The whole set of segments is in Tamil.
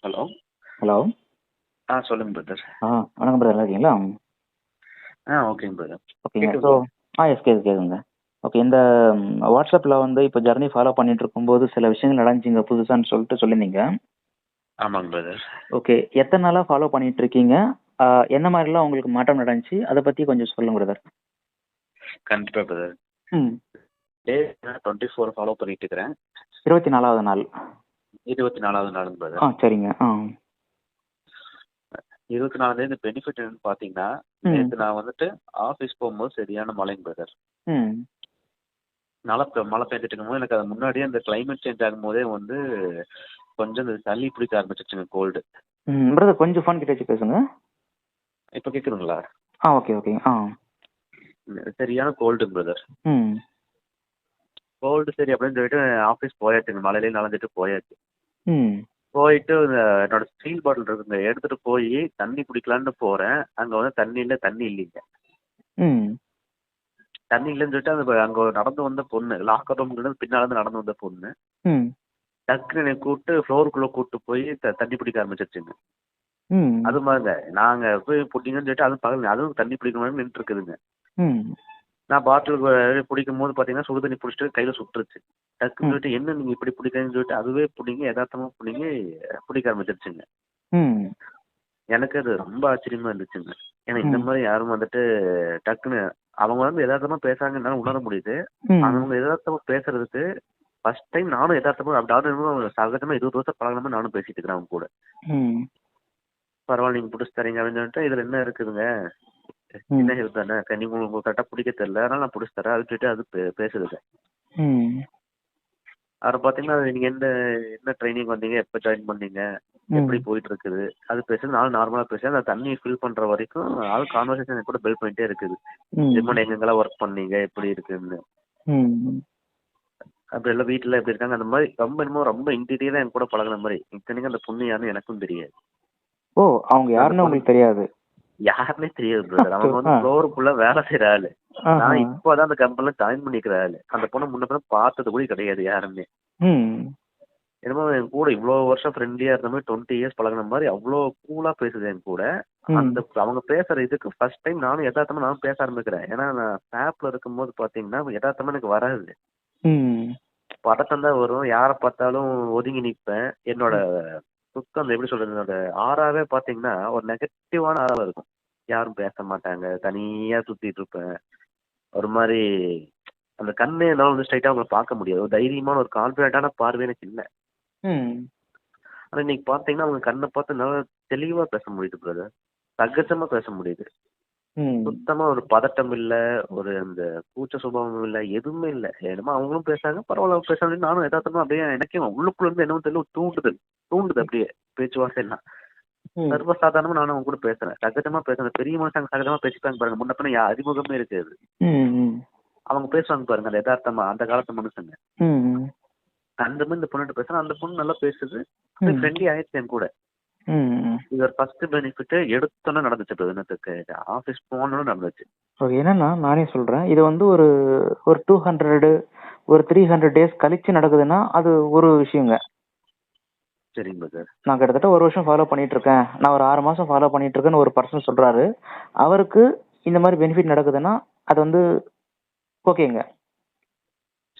ஹலோ. ஹலோ. சொல்லுங்க பிரதர். வணக்கம் பிரதர், நல்லா இருக்கீங்களா? ஓகேங்க பிரதர். ஓகேங்க. ஸோ கேக்குதுங்களா? எஸ் கேட்குதுங்க. ஓகே, இந்த வாட்ஸ்அப்பில் வந்து இப்போ ஜர்னி ஃபாலோ பண்ணிட்டு இருக்கும்போது சில விஷயங்கள் நடந்துச்சிங்க புதுசான்னு சொல்லியிருந்தீங்க. ஆமாங்க பிரதர். ஓகே, எத்தனை நாளாக ஃபாலோ பண்ணிட்டு இருக்கீங்க? என்ன மாதிரிலாம் உங்களுக்கு மாற்றம் நடந்துச்சு, அதை பற்றி கொஞ்சம் சொல்லுங்க பிரதர். கண்டிப்பா பிரதர். ம். டே 24 ஃபாலோ பண்ணிட்டு இருக்கிறேன். 24வது நாள். 24வது நாளுங்க பிரதர். சரிங்க. 24 பெனிஃபிட் என்னன்னு பாத்தீங்கன்னா, நேற்று நான் வந்துட்டு ஆஃபீஸ் போகும்போது சரியான மழைங்க பிரதர். ம். மழை பெஞ்சிட்டு இருக்கும்போது எனக்கு அது முன்னாடியே அந்த கிளைமேட் சேஞ்ச் ஆகும்போதே வந்து கொஞ்சம் இந்த சளி பிடிக்க ஆரம்பிச்சிருச்சுங்க, கோல்டு. பிரதர் கொஞ்சம் ஃபோன் கிட்ட வச்சு பேசுங்க. இப்போ கேட்குதுங்களா? ஓகே ஓகேங்க. சரியான கோல்டுங்க பிரதர். ம். கோல்டு சரி அப்படின்னு சொல்லிட்டு ஆஃபீஸ் போயாச்சுங்க, மழையிலேயே நனைஞ்சிட்டு போயாச்சு. ம். போயிட்டு என்னோட ஸ்டீல் பாட்டில் இருக்குங்க, எடுத்துட்டு போய் தண்ணி குடிக்கலான்னு போறேன். அங்க வந்து தண்ணி இல்லைங்க. ம். தண்ணி இல்லைன்னு சொல்லிட்டு அங்க நடந்து வந்த பொண்ணு, லாக்கர் ரூம்ல பின்னால இருந்து நடந்து வந்த பொண்ணு ம். டக்குன்னு என்னை கூப்பிட்டு ஃப்ளோருக்குள்ள கூப்பிட்டு போய் தண்ணி பிடிக்க ஆரம்பிச்சிருச்சுங்க. ம். அது மாதிரிங்க நாங்க போய் பிடிங்கன்னு சொல்லிட்டு அதுவும் பகல் அதுவும் தண்ணி பிடிக்கணும்னு நின்று இருக்குதுங்க. ம். நான் பாட்டில் பிடிக்கும் போது பாத்தீங்கன்னா சுடு தண்ணி பிடிச்சிட்டு கையில சுட்டுருச்சு. டக்குன்னு சொல்லிட்டு என்ன நீங்க இப்படி பிடிக்கன்னு சொல்லிட்டு அதுவே பிடிங்க, யதார்த்தமா பிடிங்க பிடிக்க ஆரம்பிச்சிருச்சுங்க. ம். எனக்கு அது ரொம்ப ஆச்சரியமா இருந்துச்சுங்க. ஏன்னா இந்த ம். மாதிரி யாரும் வந்துட்டு டக்குன்னு அவங்க வந்து யதார்த்தமா பேசுறாங்கன்னு என்னால உணர முடியுது. ம். அவங்க யதார்த்தமா பேசுறதுக்கு ஃபர்ஸ்ட் டைம் நானும் யதார்த்தமா அப்படி சகஜமா 20 வருஷம் பழகின நானும் பேசிட்டு இருக்கிறேன் அவங்க கூட. ம். பரவாயில்ல நீங்க பிடிச்சி தரீங்க அப்படின்னு சொல்லிட்டு இதுல என்ன இருக்குதுங்க, சின்ன ஹெல்ப் தானே, நீங்க உங்களுக்கு கரெக்டா பிடிக்க தெரியல அதனால நான் பிடிச்சி தரேன் அப்படின்னு சொல்லிட்டு அது பேசுதுங்க. ம். அதை பாத்தீங்கன்னா நீங்க என்ன ட்ரைனிங் வந்தீங்க, எப்ப ஜாயின் பண்ணீங்க, எப்படி போயிட்டு இருக்குது அது பேசுறது. நானும் நார்மலா பேசுறேன். அந்த தண்ணி ஃபில் பண்ற வரைக்கும் அது கான்வர்சேஷன் கூட பில்ட் பண்ணிட்டே இருக்குது. இது எங்கெங்கெல்லாம் ஒர்க் பண்ணீங்க, எப்படி இருக்குன்னு, அப்படி எல்லாம் வீட்டுல எப்படி இருக்காங்க, அந்த மாதிரி ரொம்ப என்னமோ ரொம்ப இன்டீரியலா என் கூட பழகுன மாதிரி. இத்தனைக்கும் அந்த பொண்ணு யாருன்னு எனக்கும் தெரியாது. ஓ, அவங்க யாருன்னு உங்களுக்கு தெரியாது? யாருன்னே தெரியாது பிரதர். அவங்க வந்து ஃப்ளோருக்குள்ள வேலை செய்யற ஆளு. நான் இப்போதான் அந்த கம்பெனில ஜாயின் பண்ணிக்கிற ஆளு. அந்த பொண்ணு முன்ன பார்த்தது கூட கிடையாது யாருமே. என்னமோ என் கூட இவ்வளவு வருஷம் ஃப்ரெண்ட்லியா இருந்த மாதிரி 20 இயர்ஸ் பழகின மாதிரி அவ்வளோ கூலா பேசுது என் கூட. அந்த அவங்க பேசுற இதுக்கு ஃபர்ஸ்ட் டைம் நானும் யதார்த்தமா நானும் பேச ஆரம்பிக்கிறேன். ஏன்னா நான் ஸ்டாப்ல இருக்கும்போது பாத்தீங்கன்னா யதார்த்தமா எனக்கு வராது. பதட்டம் தான் வரும். யாரை பார்த்தாலும் ஒதுங்கி நிற்பேன். என்னோட சுத்தம் எப்படி சொல்றது, என்னோட ஆறாவே பாத்தீங்கன்னா ஒரு நெகட்டிவான ஆறா இருக்கும். யாரும் பேச மாட்டாங்க, தனியா சுத்திட்டு இருப்பேன். ஒரு மாதிரி அந்த கண்ணே என்னால வந்து ஸ்ட்ரைட்டா அவங்களை பார்க்க முடியாது. ஒரு தைரியமான ஒரு கான்பிடண்டான பார்வை எனக்கு இல்லை. ஆனா இன்னைக்கு பாத்தீங்கன்னா அவங்க கண்ணை பார்த்து என்னால தெளிவா பேச முடியுது பிரதர். சகஜமா பேச முடியுது. சுத்தமா ஒரு பதட்டம் இல்ல, ஒரு அந்த கூச்ச சுபாவம் இல்ல, எதுவுமே இல்ல. என்னமோ அவங்களும் பேசாங்க, பரவாயில்ல பேசாங்க, நானும் யதார்த்தமா அப்படியே எனக்கே உள்ளுக்குள்ள இருந்து என்னவோ தெரியல, தூண்டுது அப்படியே பேச்சுவார்த்தை எல்லாம். சர்வசாதாரணமா நானும் அவங்க கூட பேசுறேன், சகஜமா பேசுறேன். பெரிய மனுஷங்க சகஜமா பேசிப்பாங்க பாருங்க, முன்னப்பன அறிமுகமே இருக்காது. அவங்க பேசுவாங்க பாருங்க அந்த யதார்த்தமா, அந்த காலத்து மனுஷங்க. அந்த மாதிரி இந்த பொண்ணு பேசுறேன், அந்த பொண்ணு நல்லா பேசுது, ஃப்ரெண்ட்லி ஆயிடுச்சு என் கூட. இது ஒரு ஃபர்ஸ்ட் பெனிஃபிட் எடுத்தோன்னே நடந்துச்சு. எனக்கு ஆஃபீஸ் போனோன்னு நடந்துச்சு. என்னன்னா நானே சொல்றேன், இது வந்து ஒரு 200 ஒரு 300 டேஸ் கழிச்சு நடக்குதுன்னா அது ஒரு விஷயங்க. சரிங்க சார். நான் கிட்டத்தட்ட ஒரு வருஷம் ஃபாலோ பண்ணிட்டு இருக்கேன், நான் ஒரு 6 மாசம் ஃபாலோ பண்ணிட்டு இருக்கேன்னு ஒரு பர்சன் சொல்றாரு. அவருக்கு இந்த மாதிரி பெனிஃபிட் நடக்குதுன்னா அது வந்து ஓகேங்க.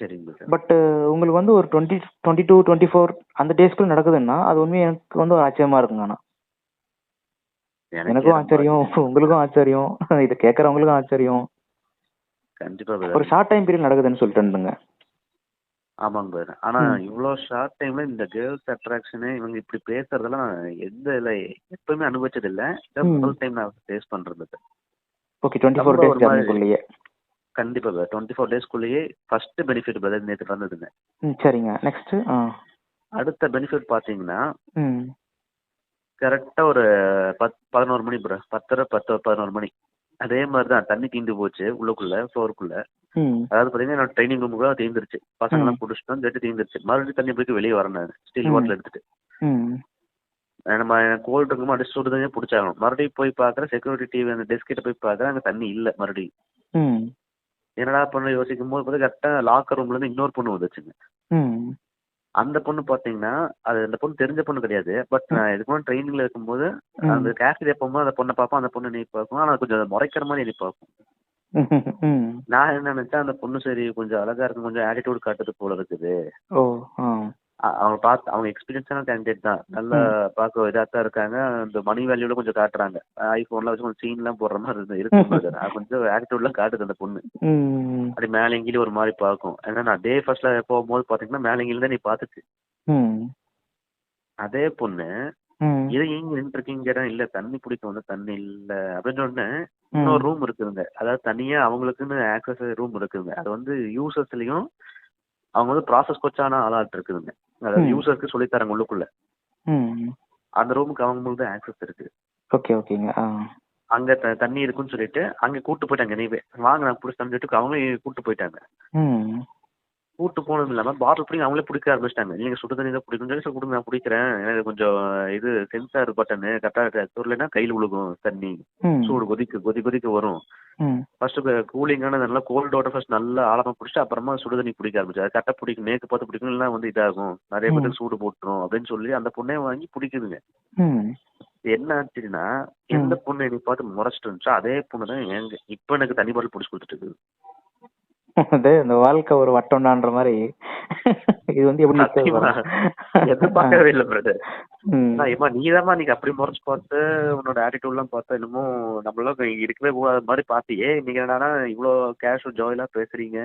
சரிங்க சார். பட் உங்களுக்கு வந்து ஒரு 22 24 அந்த டேஸ்க்குள்ள நடக்குதுன்னா அது உண்மையாக எனக்கு வந்து ஆச்சரியமா இருக்குங்க. ஆனா எனக்கும் ஆச்சரியம், உங்களுக்கும் ஆச்சரியம், இதை கேட்கறவங்களுக்கும் ஆச்சரியம். கண்டிப்பா ஒரு ஷார்ட் டைம் பீரியட் நடக்குதுன்னு சொல்லிட்டு. ஆமாங்க சார். ஆனா இவ்வளவு ஷார்ட் டைம்ல இந்த கேர்ள்ஸ் அட்ராக்ஷனு இவங்க இப்படி பேசுறதெல்லாம் எந்த இல்ல எப்பவுமே அனுபவிச்சது இல்ல. முதல் டைம் நான் ஃபேஸ் பண்றது. ஓகே, 24 டேஸ் ஜர்னிக்குள்ளேயே. கண்டிப்பா சார், 24 டேஸ்க்குள்ளேயே ஃபர்ஸ்ட் பெனிஃபிட் பிரதர் நேற்று வந்ததுங்க. சரிங்க. நெக்ஸ்ட் அடுத்த பெனிஃபிட் பாத்தீங்கன்னா கரெக்டா ஒரு 11 மணி ப்ரோ, 11 மணி. அதே மாதிரிதான் தண்ணி தீந்து போச்சு உள்ளுக்குள்ள ஃப்ளோருக்குள்ள. அதாவது பாத்தீங்கன்னா என்னோட ட்ரைனிங் ரூம் கூட தீந்துருச்சு. பசங்க எல்லாம் குடிச்சிட்டோம், ஜெட்டு தீந்துருச்சு. மறுபடியும் தண்ணி பிடிக்க வெளியே வரேன், ஸ்டீல் பாட்டில் எடுத்துட்டு. நம்ம கோல்டு இருக்குமோ அடிச்சு சுடு தண்ணியே பிடிச்சாகணும். மறுபடியும் போய் பாக்குறேன், செக்யூரிட்டி டிவி அந்த டெஸ்க் கிட்ட போய் பாக்குறேன், அங்க தண்ணி இல்ல. மறுபடியும் என்னடா பண்ண யோசிக்கும் போது கரெக்டா லாக்கர் ரூம்ல இருந்து இன்னொரு பொண்ணு வந்துச்சுங்க. அந்த பொண்ணு பாத்தீங்கன்னா அந்த பொண்ணு தெரிஞ்ச பொண்ணு கிடையாது. பட் நான் இதுக்கு ட்ரைனிங்ல இருக்கும்போது அந்த கேஃபே போகும்போது அந்த பொண்ணை பார்ப்போம், அந்த பொண்ணு நீ பார்க்கும். ஆனா கொஞ்சம் முறைக்கிற மாதிரி நீ பார்க்கும். நான் என்ன நினைச்சேன், அந்த பொண்ணு சரி கொஞ்சம் அழகா இருக்கு, கொஞ்சம் ஆட்டிடியூட் காட்டுறது போல இருக்குது. அவங்க பார்த்து அவங்க எக்ஸ்பீரியன்ஸான கேண்டிடேட் தான், நல்லா பார்க்க இதாத்தான் இருக்காங்க. இந்த மணி வேல்யூல கொஞ்சம் காட்டுறாங்க. ஐபோன்ல வச்சு கொஞ்சம் சீன் எல்லாம் போடுற மாதிரி இருக்கு. கொஞ்சம் ஆட்டிடியூட்லாம் காட்டுது அந்த பொண்ணு. அப்படி மேலங்கிலி ஒரு மாதிரி பார்க்கும். ஏன்னா நான் டே ஃபர்ஸ்ட்ல போகும்போது பாத்தீங்கன்னா மேலங்கில தான் நீ பாத்துச்சு. அதே பொண்ணு இதை எங்க நின்று இருக்கீங்க, இல்ல தண்ணி பிடிக்கும் வந்து தண்ணி இல்ல அப்படின்னு சொன்ன இன்னொரு ரூம் இருக்குதுங்க. அதாவது தனியா அவங்களுக்குன்னு ஆக்சஸ் ரூம் இருக்குதுங்க. அது வந்து யூசர்ஸ்லயும் அவங்க வந்து ப்ராசஸ் கோச்சான ஆளாட்டு இருக்குதுங்க. அதாவது யூசருக்கு சொல்லித்தராங்க உள்ளுக்குள்ள. அந்த ரூமுக்கு அவங்களுக்கு தான் ஆக்சஸ் இருக்கு. ஓகே ஓகேங்க. அங்க தண்ணி இருக்குன்னு சொல்லிட்டு அங்க கூட்டு போயிட்டாங்க. நீவே வாங்க நான் பிடிச்சி சொல்லிட்டு அவங்களே கூட்டு போயிட்டாங்க. கூட்டு போனது இல்லாம பாட்டில் பிடிக்க அவங்களே பிடிக்க ஆரம்பிச்சிட்டாங்க. நீங்க சுடு தண்ணி தான் பிடிக்கும் சொல்லி கொடுங்க, நான் பிடிக்கிறேன். எனக்கு கொஞ்சம் இது சென்சார் பட்டனு கரெக்டா துறலைன்னா கையில் விழுகும் தண்ணி, சூடு கொதிக்க வரும். ஃபர்ஸ்ட் கூலிங்கான நல்லா கோல்ட் வாட்டர் ஃபர்ஸ்ட் நல்லா ஆழமா பிடிச்சிட்டு அப்புறமா சுடு தண்ணி பிடிக்க ஆரம்பிச்சு. அது கரெக்டாக பிடிக்கும், நேக்கு பார்த்து பிடிக்கும், இல்லைன்னா வந்து இதாகும், நிறைய பேருக்கு சூடு போட்டுரும் அப்படின்னு சொல்லி அந்த பொண்ணே வாங்கி பிடிக்குதுங்க. என்ன ஆச்சுன்னா எந்த பொண்ணு என்னை பார்த்து முறைச்சிட்டு இருந்துச்சோ அதே பொண்ணு தான் எங்க இப்ப எனக்கு தண்ணி பாட்டில் பிடிச்சி கொடுத்துட்டு இருக்குது. இந்த வாழ்க்கை ஒரு வட்டம்டான்ற மாதிரி இது வந்து எப்படி எதிர்பார்க்கவே இல்லை பிரதர். நீதாம்மா நீங்க அப்படி முறைச்சு பார்த்து உன்னோட ஆட்டிடியூட் எல்லாம் பார்த்தா இன்னமும் நம்மளாம் இருக்கவே கூடாத மாதிரி பாத்தியே, நீங்க என்னன்னா இவ்வளவு கேஷுவல் ஜாயிலா பேசுறீங்க.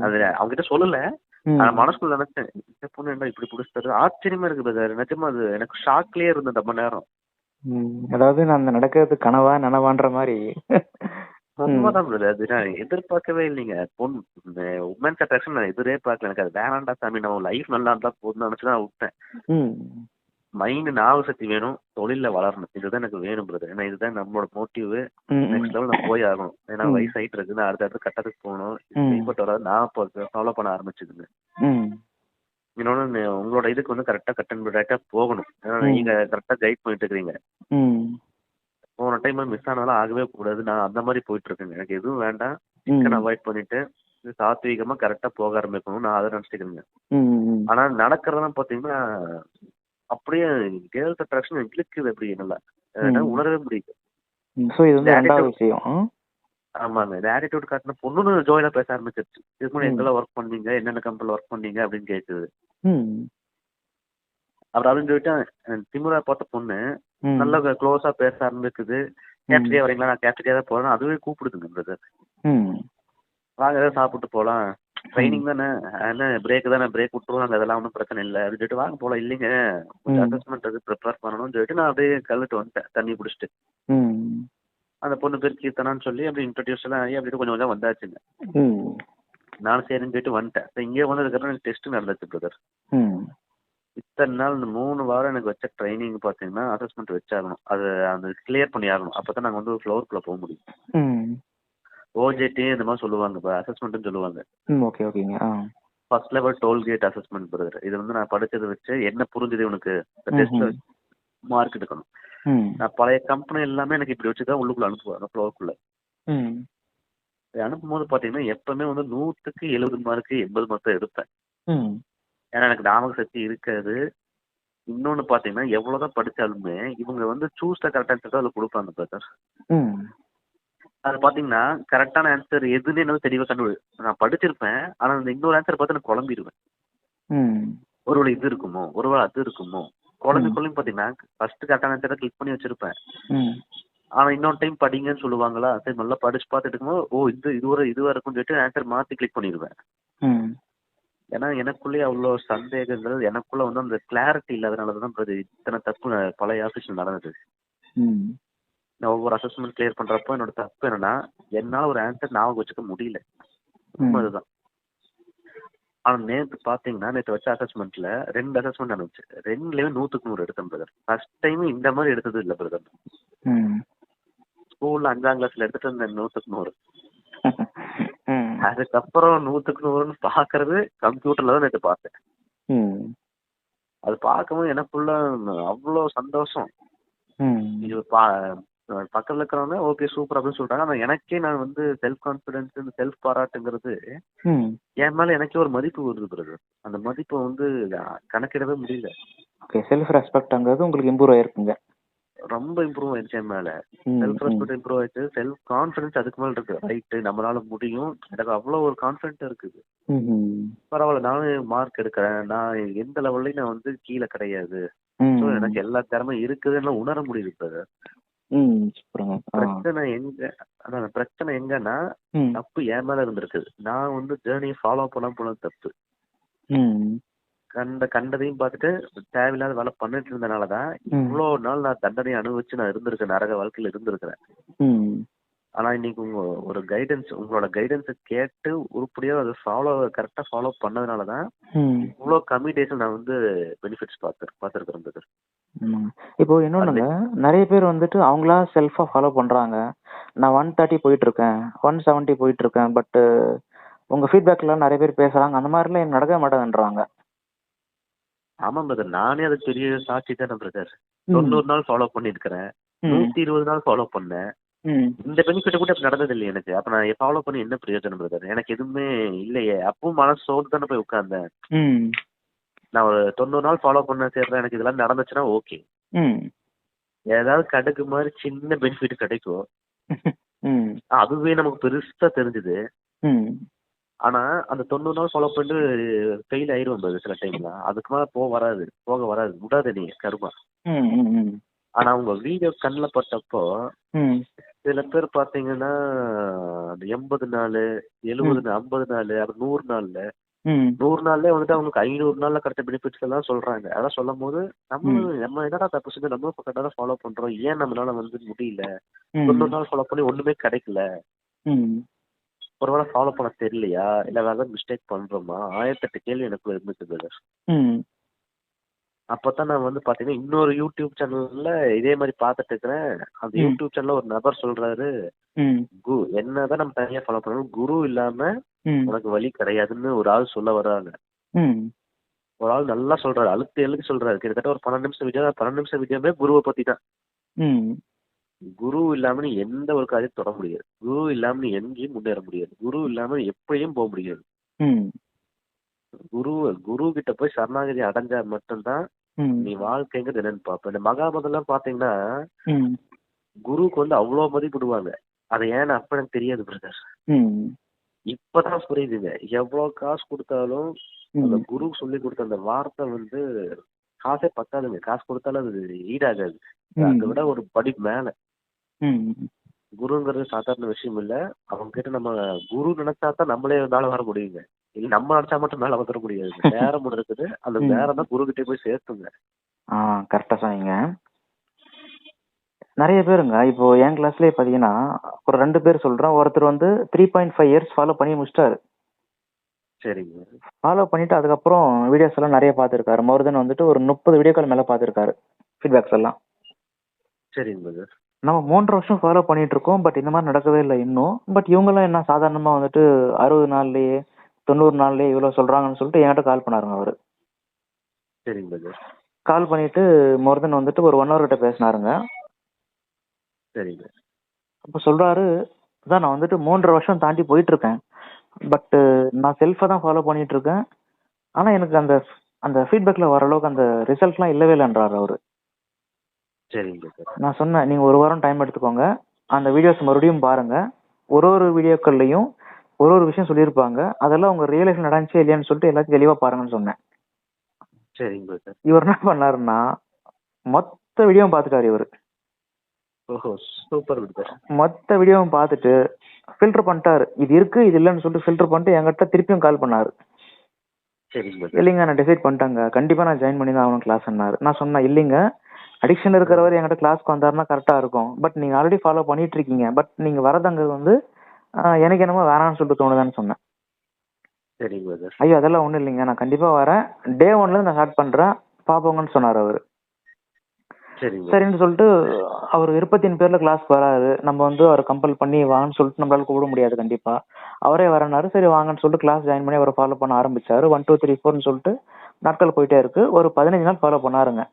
அது அவங்க கிட்ட சொல்லல, மனசுக்குள்ள நினைச்சேன் இந்த பொண்ணு என்ன இப்படி பிடிச்சி ஆச்சரியமா இருக்கு பிரதர். நிஜமா அது எனக்கு ஷாக்லயே இருந்தது ரொம்ப நேரம். அதாவது நான் நடக்கிறது கனவா நனவான்ற மாதிரி. உண்மைதான் பிரதர், அது நான் எதிர்பார்க்கவே இல்லைங்க. பொண்ணு உமன்ஸ் அட்ராக்ஷன் நான் எதிரே பார்க்கல. எனக்கு அது வேணாண்டா சாமி, நம்ம லைஃப் நல்லா இருந்தா போதும்னு நினைச்சுதான் விட்டேன். மைண்ட் ஞாபகசக்தி வேணும், தொழில வளரணும், இதுதான் எனக்கு வேணும் பிரதர். ஏன்னா இதுதான் நம்மளோட மோட்டிவ். நெக்ஸ்ட் லெவல் நான் போய் ஆகணும். ஏன்னா வயசு ஆயிட்டு இருக்கு, நான் அடுத்த கட்டத்துக்கு போகணும். இப்பட்டு வராது நான் ஃபாலோ பண்ண ஆரம்பிச்சுதுங்க. இன்னொன்னு உங்களோட இதுக்கு வந்து கரெக்டா கரெக்டா போகணும். ஏன்னா நீங்க கரெக்டா கைட் பண்ணிட்டு இருக்கிறீங்க. போன டைம் மிஸ் ஆனாலும் ஆகவே கூடாது. நான் அந்த மாதிரி போயிட்டு இருக்கேங்க. எனக்கு எதுவும் வேண்டாம், சிக்கன் அவாய்ட் பண்ணிட்டு சாத்வீகமா கரெக்டா போக ஆரம்பிக்கணும், நான் அதை நினைச்சுக்கிறேங்க. ஆனா நடக்கிறதெல்லாம் பாத்தீங்கன்னா அப்படியே கேர்ள்ஸ் அட்ராக்ஷன் இழுக்குது. அப்படி நல்லா உணரவே முடியுது. ஆமாங்க, இந்த ஆட்டிடியூட் காட்டின பொண்ணு ஜோயிலா பேச ஆரம்பிச்சிருச்சு. இதுக்கு முன்னாடி எங்கெல்லாம் ஒர்க் பண்ணீங்க, என்னென்ன கம்பெனில ஒர்க் பண்ணீங்க அப்படின்னு கேட்குது. அப்புறம் அப்படின்னு சொல்லிட்டு திமுறா பார்த்த பொண்ணு நல்லா க்ளோஸா பேச ஆரம்பிக்குது. கேப்டரியா வரீங்களா, நான் கேப்டரியா தான் போறேன், அதுவே கூப்பிடுதுங்க பிரதர். வாங்க ஏதாவது சாப்பிட்டு போகலாம், ட்ரைனிங் தானே, என்ன பிரேக் தானே, பிரேக் விட்டுருவாங்க, அதெல்லாம் ஒன்றும் பிரச்சனை இல்லை அப்படின்னு சொல்லிட்டு வாங்க போகலாம். இல்லைங்க கொஞ்சம் அசஸ்மெண்ட் அது ப்ரிப்பேர் பண்ணணும்னு சொல்லிட்டு நான் அப்படியே கழுவிட்டு வந்துட்டேன் தண்ணி பிடிச்சிட்டு. அந்த பொண்ணு பேர் கீர்த்தனான்னு சொல்லி அப்படி இன்ட்ரடியூஸ் எல்லாம் ஆகி அப்படி கொஞ்சம் கொஞ்சம் வந்தாச்சுங்க. நானும் சரின்னு சொல்லிட்டு வந்துட்டேன். இங்கே வந்ததுக்கப்புறம் எனக்கு டெஸ்ட் நடந்துச்சு பிரதர். இத்தனை நாள் இந்த 3 வாரம் எனக்கு வச்ச ட்ரைனிங் பார்த்தீங்கன்னா அசஸ்மெண்ட் வச்சாகணும். அது அந்த கிளியர் பண்ணி ஆகணும். அப்போ தான் நாங்கள் வந்து ஃப்ளோருக்குள்ளே போக முடியும். ஓஜேடி இந்த மாதிரி சொல்லுவாங்க, இப்போ அசஸ்மெண்ட்னு சொல்லுவாங்க. ஓகே ஓகேங்க. First level tollgate assessment brother. இது வந்து நான் படிச்சதை வச்சு என்ன புரிஞ்சுது உனக்கு டெஸ்ட்ல மார்க் எடுக்கணும். நான் பழைய கம்பெனி எல்லாமே எனக்கு இப்படி வச்சுதான் உள்ளுக்குள்ள அனுப்புவாங்க ஃப்ளோருக்குள்ள. அனுப்பும்போது பார்த்தீங்கன்னா எப்பவுமே வந்து 100க்கு 70 மார்க்கு 80 மார்க் தான் எடுப்பேன். ஏன்னா எனக்கு ஞாபக சக்தி இருக்காது. இன்னொன்னு பாத்தீங்கன்னா எவ்வளவுதான் படிச்சாலுமே இவங்க வந்து சூஸ் த கரெக்ட் ஆன்சர் தான் அதுல கொடுப்பாங்க பிரதர். அது பாத்தீங்கன்னா கரெக்டான ஆன்சர் எதுன்னு என்னால தெளிவா நான் படிச்சிருப்பேன், ஆனா அந்த இன்னொரு ஆன்சர் பார்த்து நான் குழம்பிடுவேன். ஒருவேளை இது இருக்குமோ, ஒருவேளை அது இருக்குமோ, குழம்பி பாத்தீங்கன்னா ஃபர்ஸ்ட் கரெக்டான ஆன்சரை கிளிக் பண்ணி வச்சிருப்பேன். ஆனா இன்னொரு டைம் படிங்கன்னு சொல்லுவாங்களா, சரி நல்லா படிச்சு பார்த்துட்டு இருக்கும்போது ஓ இதுவரை இருக்கும்னு சொல்லிட்டு ஆன்சர் மாத்தி கிளிக் பண்ணிடுவேன். ஏன்னா எனக்குள்ளேயே அவ்வளோ சந்தேகங்கள், எனக்குள்ள வந்து அந்த கிளாரிட்டி இல்லாதனாலதான் இத்தனை தப்பு பழைய ஆஃபீஸ்ல நடந்தது. நான் ஒவ்வொரு அசஸ்மெண்ட் கிளியர் பண்றப்போ என்னோட தப்பு என்னன்னா என்னால ஒரு ஆன்சர் ஞாபகம் வச்சுக்க முடியல. அதுதான். ஆனா நேற்று வச்ச அசஸ்மெண்ட்ல 2 அசஸ்மெண்ட் அனுப்பிச்சு, 2லயுமே 100க்கு 100 எடுத்தேன் பிரதர். ஃபர்ஸ்ட் டைம் இந்த மாதிரி எடுத்தது இல்லை பிரதர். ஸ்கூல்ல 5ஆம் கிளாஸ்ல எடுத்துட்டு இருந்தேன் 100க்கு 100. அதுக்கப்புறம் 100க்கு 100 பாக்குறது கம்ப்யூட்டர்ல தான் நேற்று பார்த்தேன். அது பார்க்கும்போது எனக்குள்ள அவ்வளோ சந்தோஷம். இது பக்கத்துல இருக்கிறவங்க ஓகே சூப்பர் அப்படின்னு சொல்றாங்க. ஆனா எனக்கே நான் வந்து செல்ஃப் கான்பிடன்ஸ், இந்த செல்ஃப் பாராட்டுங்கிறது என் மேல எனக்கே ஒரு மதிப்பு வருது பிரதர். அந்த மதிப்பை வந்து கணக்கிடவே முடியல. ஓகே, செல்ஃப் ரெஸ்பெக்ட்ங்கிறது உங்களுக்கு இம்ப்ரூவ் ஆயிருக்குங்க. ரொம்ப இம்ப்ரூவ் ஆயிடுச்சு என் மேல. செல்ஃப் ரெஸ்பெக்ட் இம்ப்ரூவ் ஆயிடுச்சு. செல்ஃப் கான்பிடன்ஸ் அதுக்கு மேல இருக்கு. ரைட்டு, நம்மளால முடியும். எனக்கு அவ்வளவு ஒரு கான்பிடன்ட் இருக்குது. பரவாயில்ல, நானும் மார்க் எடுக்கிறேன். நான் எந்த லெவல்லையும் நான் வந்து கீழே கிடையாது. ஸோ எனக்கு எல்லா திறமையும் இருக்குதுன்னு உணர முடியுது பிரதர். பிரச்சனை எங்க, அதான் பிரச்சனை எங்கன்னா தப்பு என் மேல இருந்திருக்குது. நான் வந்து ஜேர்னியை ஃபாலோ பண்ண போன தப்பு. கண்டதையும் பார்த்துட்டு தேவையில்லாத வேலை பண்ணிட்டு இருந்தனாலதான் இவ்வளவு நாள் நான் தண்டனையை அனுபவிச்சு நான் இருந்திருக்கேன், நரக வாழ்க்கையில இருந்திருக்கிறேன். ஆனா இன்னைக்கு ஒரு கைடன்ஸ், உங்களோட கைடன்ஸை கேட்டு உருப்படியா அதை கரெக்டா ஃபாலோ பண்ணதுனாலதான் இவ்வளவு கம்மி டேஸ்ல நான் வந்து பெனிஃபிட்ஸ் பார்த்திருக்கிறேன். இப்போ இன்னொன்னுங்க, நிறைய பேர் வந்துட்டு அவங்களா செல்ஃபா ஃபாலோ பண்றாங்க. நான் 130 போயிட்டு இருக்கேன், 170 போயிட்டு இருக்கேன், பட் உங்க ஃபீட்பேக்ல நிறைய பேர் பேசுறாங்க அந்த மாதிரிலாம் எனக்கு நடக்கவே மாட்டேன்றாங்க. ஆமா பிரதர், நானே அது பெரிய சாட்சி தானே பிரதர். 90 நாள் ஃபாலோ பண்ணிருக்கிறேன், 120 நாள் ஃபாலோ பண்ணேன். இந்த பெனிஃபிட் கூட நடந்தது இல்லை எனக்கு. அப்ப நான் ஃபாலோ பண்ணி என்ன பிரயோஜனம் பிரதர்? எனக்கு எதுவுமே இல்லையே. அப்பவும் மனசு சோர்ந்து தானே போய் உட்கார்ந்தேன். நான் ஒரு 90 நாள் ஃபாலோ பண்ண சேர்றேன், எனக்கு இதெல்லாம் நடந்துச்சுன்னா ஓகே. ஏதாவது கடுக்கு மாதிரி சின்ன பெனிஃபிட் கிடைக்கும், அதுவே நமக்கு பெருசா தெரிஞ்சுது. ஆனா அந்த 90 நாள் ஃபாலோ பண்ணிட்டு ஃபெயில் ஆயிரும் சில டைம்ல. அதுக்கு மேல போக வராது விடாது நீ கருமா. ஆனா உங்க வீடியோ கண்ணில் பட்டப்போ சில பேர் பாத்தீங்கன்னா 80 நாள், 70, 50 நாள், அப்புறம் 100 நாள்ல 100 நாள்லயே வந்துட்டு அவங்களுக்கு 500 நாள்ல கிடைச்ச பெனிஃபிட்ஸ் எல்லாம் சொல்றாங்க. அதெல்லாம் சொல்லும் போது நம்ம என்னடா தப்பு செஞ்சு நம்ம கரெக்டா தான் ஃபாலோ பண்றோம், ஏன் நம்மளால வந்து முடியல? 90 நாள் ஃபாலோ பண்ணி ஒண்ணுமே கிடைக்கல, ஒருவேளை ஃபாலோ பண்ண தெரியலையா, இல்ல வேற ஏதாவது மிஸ்டேக் பண்றோமா? 1008 கேள்வி எனக்கு இருந்துச்சு. அப்பதான் நான் வந்து பாத்தீங்கன்னா இன்னொரு யூடியூப் சேனல்ல இதே மாதிரி பாத்துட்டு இருக்கிறேன். அந்த யூடியூப் சேனல்ல ஒரு நபர் சொல்றாரு, என்னதான் நம்ம தனியா ஃபாலோ பண்ணணும், குரு இல்லாம உனக்கு வழி கிடையாதுன்னு ஒரு ஆள் சொல்ல வர்றாங்க. ஒரு ஆள் நல்லா சொல்றாரு, எழுதி சொல்றாரு. கிட்டத்தட்ட ஒரு 12 நிமிஷம் வீடியோமே குருவை பத்தி தான். குரு இல்லாம நீ எந்த ஒரு காரியம் தொட முடியாது, குரு இல்லாம நீ எங்கேயும் முன்னேற முடியாது, குரு இல்லாம எப்பயும் போக முடியாது. குரு கிட்ட போய் சரணாகதி அடைஞ்சா மட்டும்தான் நீ வாழ்க்கைங்கிறது என்னன்னு பாப்ப. இந்த மகாபதெல்லாம் பாத்தீங்கன்னா குருவுக்கு வந்து அவ்வளவு மதிப்பிடுவாங்க. அதை ஏன்னு அப்ப எனக்கு தெரியாது பிரதர். இப்பதான் புரியுதுங்க. எவ்வளவு காசு கொடுத்தாலும் அந்த குரு சொல்லி கொடுத்த அந்த வார்த்தை வந்து காசே பத்தாதுங்க. காசு கொடுத்தாலும் அது ஈடாகாது. அதை விட ஒரு படி மேல. குருங்கிறது சாதாரண விஷயம் இல்ல. அவங்க கிட்ட நம்ம குரு நினைச்சா தான் நம்மளே மேல வர முடியுங்க. இல்ல நம்ம நினைச்சா மட்டும் மேல வந்துட முடியாது. நேரம் இருக்குது, அந்த நேரம் தான் குரு கிட்டே போய் சேர்த்துங்க. கரெக்டா சொன்னீங்க. நிறைய பேருங்க இப்போ என் கிளாஸ்லயே பாத்தீங்கன்னா ஒரு 2 பேர் சொல்றேன். ஒருத்தர் வந்து 3.5 இயர்ஸ் ஃபாலோ பண்ணி முடிச்சிட்டாரு. சரிங்க. ஃபாலோ பண்ணிட்டு அதுக்கப்புறம் வீடியோஸ் எல்லாம் நிறைய பார்த்துருக்காரு. மோர் தென் வந்துட்டு ஒரு 30 வீடியோக்கள் மேல பார்த்துருக்காரு, ஃபீட்பேக்ஸ் எல்லாம். சரிங்க. நம்ம 3 வருஷம் ஃபாலோ பண்ணிட்டு இருக்கோம், பட் இந்த மாதிரி நடக்கவே இல்லை இன்னும். பட் இவங்கெல்லாம் என்ன சாதாரணமா வந்துட்டு 60 நாள்லயே 90 நாள்லயே இவ்வளவு சொல்றாங்கன்னு சொல்லிட்டு என்கிட்ட கால் பண்ணாருங்க அவரு. சரிங்க. கால் பண்ணிட்டு மோர் தென் வந்துட்டு ஒரு 1 hour கிட்ட பேசினாருங்க. சரிங்க. அப்ப சொல்றாரு, தான் நான் வந்துட்டு 3.5 வருஷம் தாண்டி போயிட்டு இருக்கேன், பட் நான் செல்ஃபா தான் ஃபாலோ பண்ணிட்டு இருக்கேன். ஆனா எனக்கு அந்த அந்த ஃபீட்பேக்ல வர அளவுக்கு அந்த ரிசல்ட்லாம் இல்லவே இல்லைன்றாரு அவரு. நான் சொன்னேன், நீங்க 1 வாரம் டைம் எடுத்துக்கோங்க, அந்த வீடியோஸ் மறுபடியும் பாருங்க. ஒரு வீடியோக்கள்லையும் ஒரு விஷயம் சொல்லியிருப்பாங்க, அதெல்லாம் உங்க ரியல் லைஃப்ல நடந்துச்சே இல்லையான்னு சொல்லிட்டு எல்லாத்தையும் தெளிவா பாருங்கன்னு சொன்னேன். சரிங்க. இவர் என்ன பண்ணாருன்னா மொத்த வீடியோவும் பார்த்துட்டாரு இவரு. சூப்பர். மொத்த வீடியோவும் பார்த்துட்டு ஃபில்டர் பண்ணிட்டாரு. இது இருக்கு இது இல்லைன்னு சொல்லிட்டு ஃபில்டர் பண்ணிட்டு என்கிட்ட திருப்பியும் கால் பண்ணாரு. இல்லைங்க நான் டிசைட் பண்ணிட்டேங்க, கண்டிப்பா நான் ஜாயின் பண்ணி தான் ஆகணும் கிளாஸ்ன்னாரு. நான் சொன்னேன், இல்லைங்க அடிக்ஷன் இருக்கிறவர் என்கிட்ட கிளாஸ்க்கு வந்தாருன்னா கரெக்டா இருக்கும், பட் நீங்க ஆல்ரெடி ஃபாலோ பண்ணிட்டு இருக்கீங்க, பட் நீங்க வரதங்கிறது வந்து எனக்கு என்னமோ வேணாம்னு சொல்லிட்டு தோணுதான்னு சொன்னேன். ஐயோ அதெல்லாம் ஒண்ணும் இல்லைங்க, நான் கண்டிப்பா வரேன், டே 1ல நான் ஸ்டார்ட் பண்றேன் பாப்போங்கன்னு சொன்னாரு அவரு. சரின்னு சொல்லிட்டு அவர் விருப்பத்தின் பேர்ல கிளாஸ் வராரு. நம்ம வந்து அவர் கம்பல் பண்ணி வாங்கன்னு சொல்லிட்டு நம்மளால கூப்பிட முடியாது. கண்டிப்பா அவரே வரனாரு. சரி வாங்கன்னு சொல்லிட்டு கிளாஸ் ஜாயின் பண்ணி அவரை ஃபாலோ பண்ண ஆரம்பிச்சாரு. 1 2 3 4ன்னு சொல்லிட்டு நாட்கள் போயிட்டே இருக்கு. ஒரு 15 நாள் ஃபாலோ பண்ணாருங்க.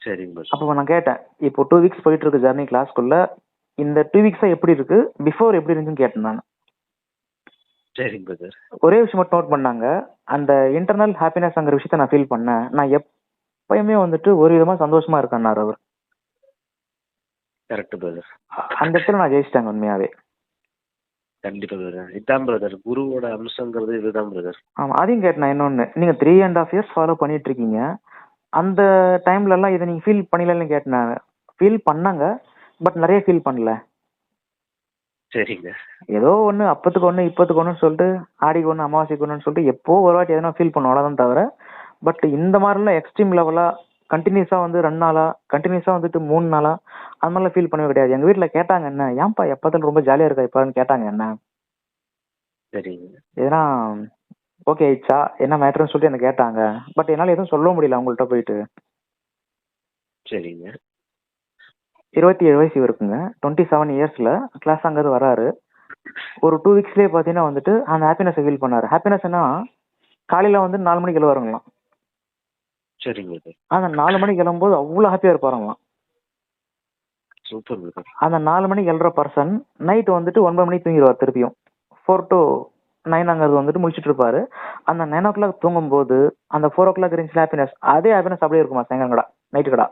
சரிங்க அப்போ நான் கேட்டேன், இப்போ 2 வீக்ஸ் போயிட்டு இருக்கு ஜர்னி கிளாஸ்க்குள்ள, இந்த 2 வீக்ஸா எப்படி இருக்கு, பிஃபோர் எப்படி இருந்துச்சுன்னு கேட்டேன் நான். சரிங்க பிரதர். ஒரே விஷயம் மட்டும் நோட் பண்ணாங்க, அந்த இன்டர்னல் ஹாப்பினஸ்ங்கிற விஷயத்த நான் ஃபீல் பண்ணேன். நான் எப்பயுமே வந்துட்டு ஒரு விதமா சந்தோஷமா இருக்கேன்னாரு அவர். Correct brother. அந்த இடத்துல நான் ஜெயிச்சிட்டேங்க உண்மையாவே. கண்டிப்பா பிரதர். இதான் பிரதர் குருவோட அம்சங்கிறது இதுதான் பிரதர். ஆமா, அதையும் கேட்டேன் இன்னொன்னு. நீங்க 3.5 இயர்ஸ் ஃபாலோ பண்ணிட்டு இருக்கீங்க. அந்த டைம்ல எல்லாம் இதை நீங்க ஃபீல் பண்ணலன்னு கேட்டேன். ஃபீல் பண்ணாங்க, பட் நிறைய ஃபீல் பண்ணல. சரிங்க. ஏதோ ஒண்ணு அப்பத்துக்கு ஒண்ணு இப்பத்துக்கு ஒண்ணுன்னு சொல்லிட்டு ஆடிக்கு ஒண்ணு அமாவாசைக்கு ஒண்ணுன்னு சொல்லிட்டு எப்போ ஒரு வாட்டி எதனா ஃபீல் பண்ணுவோம் அவ்வளவுதான் தவிர, பட் இந்த மாதிரிலாம் எக்ஸ்ட்ரீம் லெவலா கண்டினியூஸா வந்து 2 நாளா கண்டினியூஸா வந்துட்டு 3 நாளா அந்த மாதிரிலாம் ஃபீல் பண்ணவே கிடையாது. எங்க வீட்டுல கேட்டாங்க என்ன, ஏன்பா எப்பத்தாலும் ரொம்ப ஜாலியா இருக்கா இப்பன்னு கேட்டாங்க என்ன. சரிங்க. எதனா ஓகே ஆயிடுச்சா என்ன மேட்டர்னு சொல்லிட்டு என்ன கேட்டாங்க. பட் என்னால எதுவும் சொல்ல முடியல அவங்கள்ட்ட போயிட்டு. சரிங்க. 27 வயசு இருக்குங்க. 27 இயர்ஸ்ல கிளாஸ் அங்கிறது வராரு. ஒரு 2 வீக்ஸ்லயே பாத்தீங்கன்னா வந்துட்டு அந்த ஹாப்பினஸ் ஃபீல் பண்ணாரு. ஹாப்பினஸ்னா காலையில வந்து 4 மணிக்கு எழுவாருங்களாம். சரிங்க. அந்த 4 மணிக்கு எழும்போது அவ்வளவு ஹாப்பியா இருப்பாருங்களாம். Super brother. அந்த 4 மணிக்கு எழுற பர்சன் நைட் வந்துட்டு 9 மணிக்கு தூங்கிடுவார் திருப்பியும். 4 to 9 வந்துட்டு முடிச்சிட்டு இருப்பாரு. அந்த 9 o'clock தூங்கும்போது அந்த 4 o'clock இருந்துச்சு ஹாப்பினஸ், அதே ஹாப்பினஸ் அப்படியே இருக்குமா சாயங்காலம் கடா நைட்டு கடா.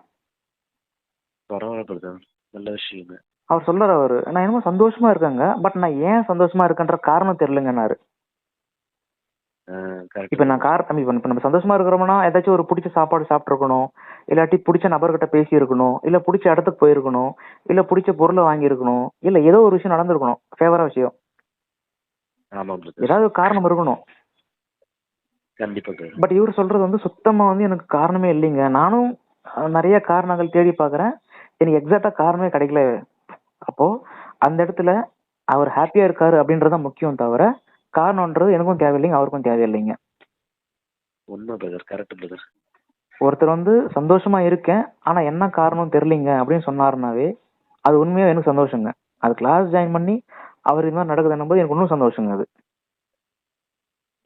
பரவாயில்ல பிரதர், நல்ல விஷயம். அவர் சொல்றாரு, அவரு நான் என்னமோ சந்தோஷமா இருக்கேங்க, பட் நான் ஏன் சந்தோஷமா இருக்கேன்ற காரணம் தெரியலங்கன்னாரு. இப்ப நான் இப்ப நம்ம சந்தோஷமா இருக்கிறோம்னா ஏதாச்சும் ஒரு பிடிச்ச சாப்பாடு சாப்பிட்டு இருக்கணும், இல்லாட்டி பிடிச்ச நபர்கிட்ட பேசி இருக்கணும், இல்ல பிடிச்ச இடத்துக்கு போயிருக்கணும், இல்ல பிடிச்ச பொருளை வாங்கி இருக்கணும், இல்ல ஏதோ ஒரு விஷயம் நடந்திருக்கணும், ஃபேவரா விஷயம். ஏதாவது காரணம் இருக்கணும். கண்டிப்பா. பட் இவர் சொல்றது வந்து சுத்தமா வந்து எனக்கு காரணமே இல்லைங்க. நானும் நிறைய காரணங்கள் தேடி பாக்குறேன், எனக்கு எக்ஸாக்டா காரணமே கிடைக்கல. அப்போ அந்த இடத்துல அவர் ஹாப்பியா இருக்காரு அப்படின்றதான் முக்கியம் தவிர, காரணம்ன்றது எனக்கும் தேவையில்லைங்க, அவருக்கும் தேவையில்லைங்க. உண்மை பிரதர், கரெக்ட் பிரதர். ஒருத்தர் வந்து சந்தோஷமா இருக்கேன் ஆனா என்ன காரணம் தெரியலீங்க அப்படின்னு சொன்னாருனாவே அது உண்மையா எனக்கு சந்தோஷங்க. அது கிளாஸ் ஜாயின் பண்ணி அவர் இது மாதிரி நடக்குதுன்னும் போது எனக்கு இன்னும் சந்தோஷங்க அது.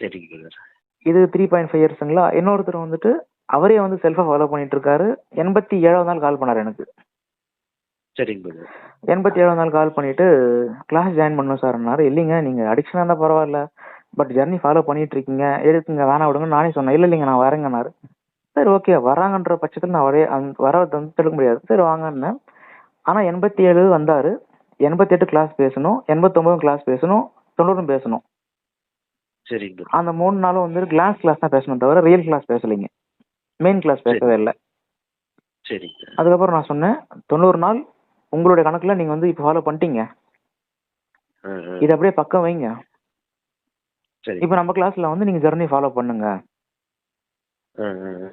சரிங்க பிரதர். இது 3.5 இயர்ஸ்ங்களா. இன்னொருத்தர் வந்துட்டு அவரே வந்து செல்ஃபா ஃபாலோ பண்ணிட்டு இருக்காரு. 87வது நாள் கால் பண்ணாரு எனக்கு. சரிங்க பிரதர். 87வது நாள் கால் பண்ணிட்டு கிளாஸ் ஜாயின் பண்ணணும் சார்னாரு. இல்லைங்க நீங்க அடிக்ஷனா இருந்தா பரவாயில்ல, பட் ஜர்னி ஃபாலோ பண்ணிட்டு இருக்கீங்க, எதுக்குங்க வேணா விடுங்க நானே சொன்னேன். இல்லைங்க நான் வரேங்கன்னாரு. சரி ஓகே, வராங்கன்ற பட்சத்தில் நான் வரதை வந்து தடுக்க முடியாது. சரி வாங்கன்னு. ஆனா 87 வந்தாரு, 88 கிளாஸ் பேசணும், 89 கிளாஸ் பேசணும், 90 பேசணும். சரிங்க. அந்த 3 நாளும் வந்து கிளாஸ் தான் பேசணும் தவிர ரியல் கிளாஸ் பேசலைங்க. மெயின் கிளாஸ் பேசவே இல்லை. சரிங்க. அதுக்கப்புறம் நான் சொன்னேன், 90 நாள் உங்களுடைய கணக்குல நீங்க வந்து இப்ப ஃபாலோ பண்ணிட்டீங்க, இது அப்படியே பக்கம் வைங்க. இப்ப நம்ம கிளாஸ்ல வந்து நீங்க ஜர்னி ஃபாலோ பண்ணுங்க,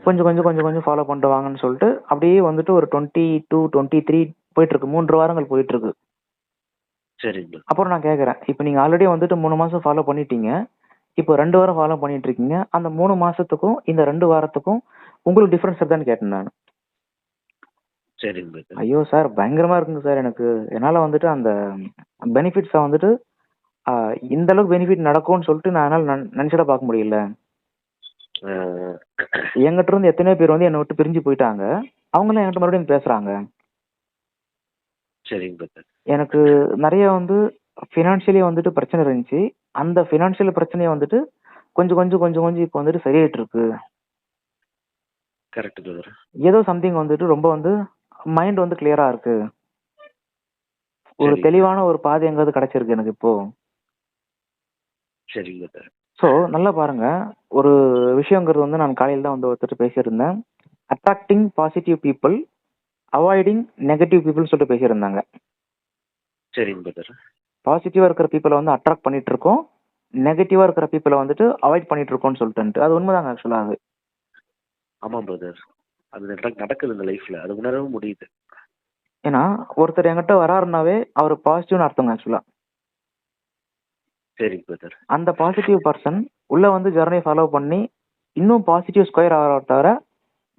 கொஞ்சம் கொஞ்சம் கொஞ்சம் கொஞ்சம் ஃபாலோ பண்ணிட்டு வாங்கன்னு சொல்லிட்டு அப்படியே வந்துட்டு ஒரு 22 23 போயிட்டு இருக்கு. 3 வாரங்கள் போயிட்டு இருக்கு. சரிங்க. அப்புறம் நான் கேக்குறேன், இப்ப நீங்க ஆல்ரெடி வந்துட்டு 3 மாசம் ஃபாலோ பண்ணிட்டீங்க, இப்போ 2 வாரம் ஃபாலோ பண்ணிட்டு இருக்கீங்க, அந்த 3 மாசத்துக்கும் இந்த 2 வாரத்துக்கும் உங்களுக்கு டிஃபரன்ஸ் இருக்கான்னு கேட்டேன் நான். சரிங்க. ஐயோ சார் பயங்கரமா இருக்குங்க சார், எனக்கு என்னால வந்துட்டு அந்த பெனிஃபிட்ஸை வந்துட்டு இந்த அளவுக்கு பெனிஃபிட் நடக்கும்னு சொல்லிட்டு நான் என்னால நினைச்சிட பார்க்க முடியல. என்கிட்ட இருந்து எத்தனையோ பேர் வந்து என்னை விட்டு பிரிஞ்சு போயிட்டாங்க, அவங்களும் என்கிட்ட மறுபடியும் பேசுறாங்க. சரிங்க. எனக்கு நிறைய வந்து ஃபினான்ஷியலி வந்துட்டு பிரச்சனை இருந்துச்சு. அந்த ஃபினான்ஷியல் பிரச்சனையை வந்துட்டு கொஞ்சம் கொஞ்சம் கொஞ்சம் கொஞ்சம் இப்போ வந்துட்டு சரியாயிட்டு இருக்கு. Correct brother. ஏதோ சம்திங் வந்துட்டு ரொம்ப வந்து மைண்ட் வந்து கிளியரா இருக்கு, ஒரு தெளிவான ஒரு பாதை எங்காவது கிடைச்சிருக்கு எனக்கு இப்போ. சரிங்க. ஸோ நல்லா பாருங்க, ஒரு விஷயங்கிறது வந்து நான் காலையில் தான் வந்து ஒருத்தர் பேசியிருந்தேன். Attracting positive people, avoiding negative பீப்புள்னு சொல்லிட்டு பேசியிருந்தாங்க. சரிங்க பிரதர். பாசிட்டிவா இருக்கிற பீப்புளை வந்து அட்ராக்ட் பண்ணிட்டு இருக்கோம், நெகட்டிவா இருக்கிற பீப்புளை வந்துட்டு அவாய்ட் பண்ணிட்டு இருக்கோம்னு சொல்லிட்டு. அது உண்மைதாங்க ஆக்சுவலா. அது ஆமாம் பிரதர், அது நடக்குது இந்த லைஃப்ல, அது உணரவும் முடியுது. ஏன்னா ஒருத்தர் என்கிட்ட வராருனாவே அவர் பாசிட்டிவ்னு அர்த்தங்க ஆக்சுவலா. சரி பிரதர். அந்த பாசிட்டிவ் பர்சன் உள்ள வந்து ஜர்னி ஃபாலோ பண்ணி இன்னும் பாசிட்டிவ் ஸ்கொயர் ஆகிற தவிர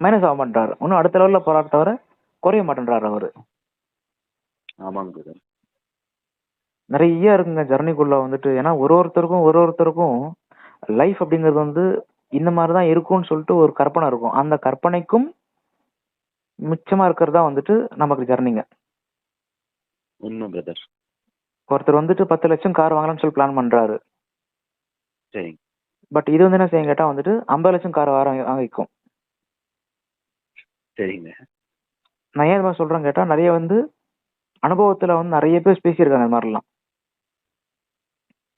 மைனஸ் ஆக மாட்டாரு, இன்னும் அடுத்த லெவல்ல போராட தவிர குறைய மாட்டேன்றாரு அவரு. ஆமாங்க பிரதர். நிறைய இருக்குங்க ஜர்னிக்குள்ள வந்துட்டு. ஏன்னா ஒருத்தருக்கும் லைஃப் அப்படிங்கிறது வந்து இந்த மாதிரிதான் இருக்கும்னு சொல்லிட்டு ஒரு கற்பனை இருக்கும். அந்த கற்பனைக்கும் மிச்சமா இருக்கிறது தான் வந்துட்டு நமக்கு ஜர்னிங்க. உண்மை பிரதர். ஒருத்தர் வந்துட்டு 10 லட்சம் கார் வாங்கலாம்னு சொல்லி பிளான் பண்றாரு. சரி. பட் இது வந்து என்ன செய்யும் கேட்டா வந்துட்டு 50 லட்சம் கார் வாங்கிக்கும். சரிங்க. நான் ஏன் இது மாதிரி சொல்றேன் கேட்டா, நிறைய வந்து அனுபவத்துல வந்து நிறைய பேர் பேசியிருக்காங்க இந்த மாதிரிலாம்.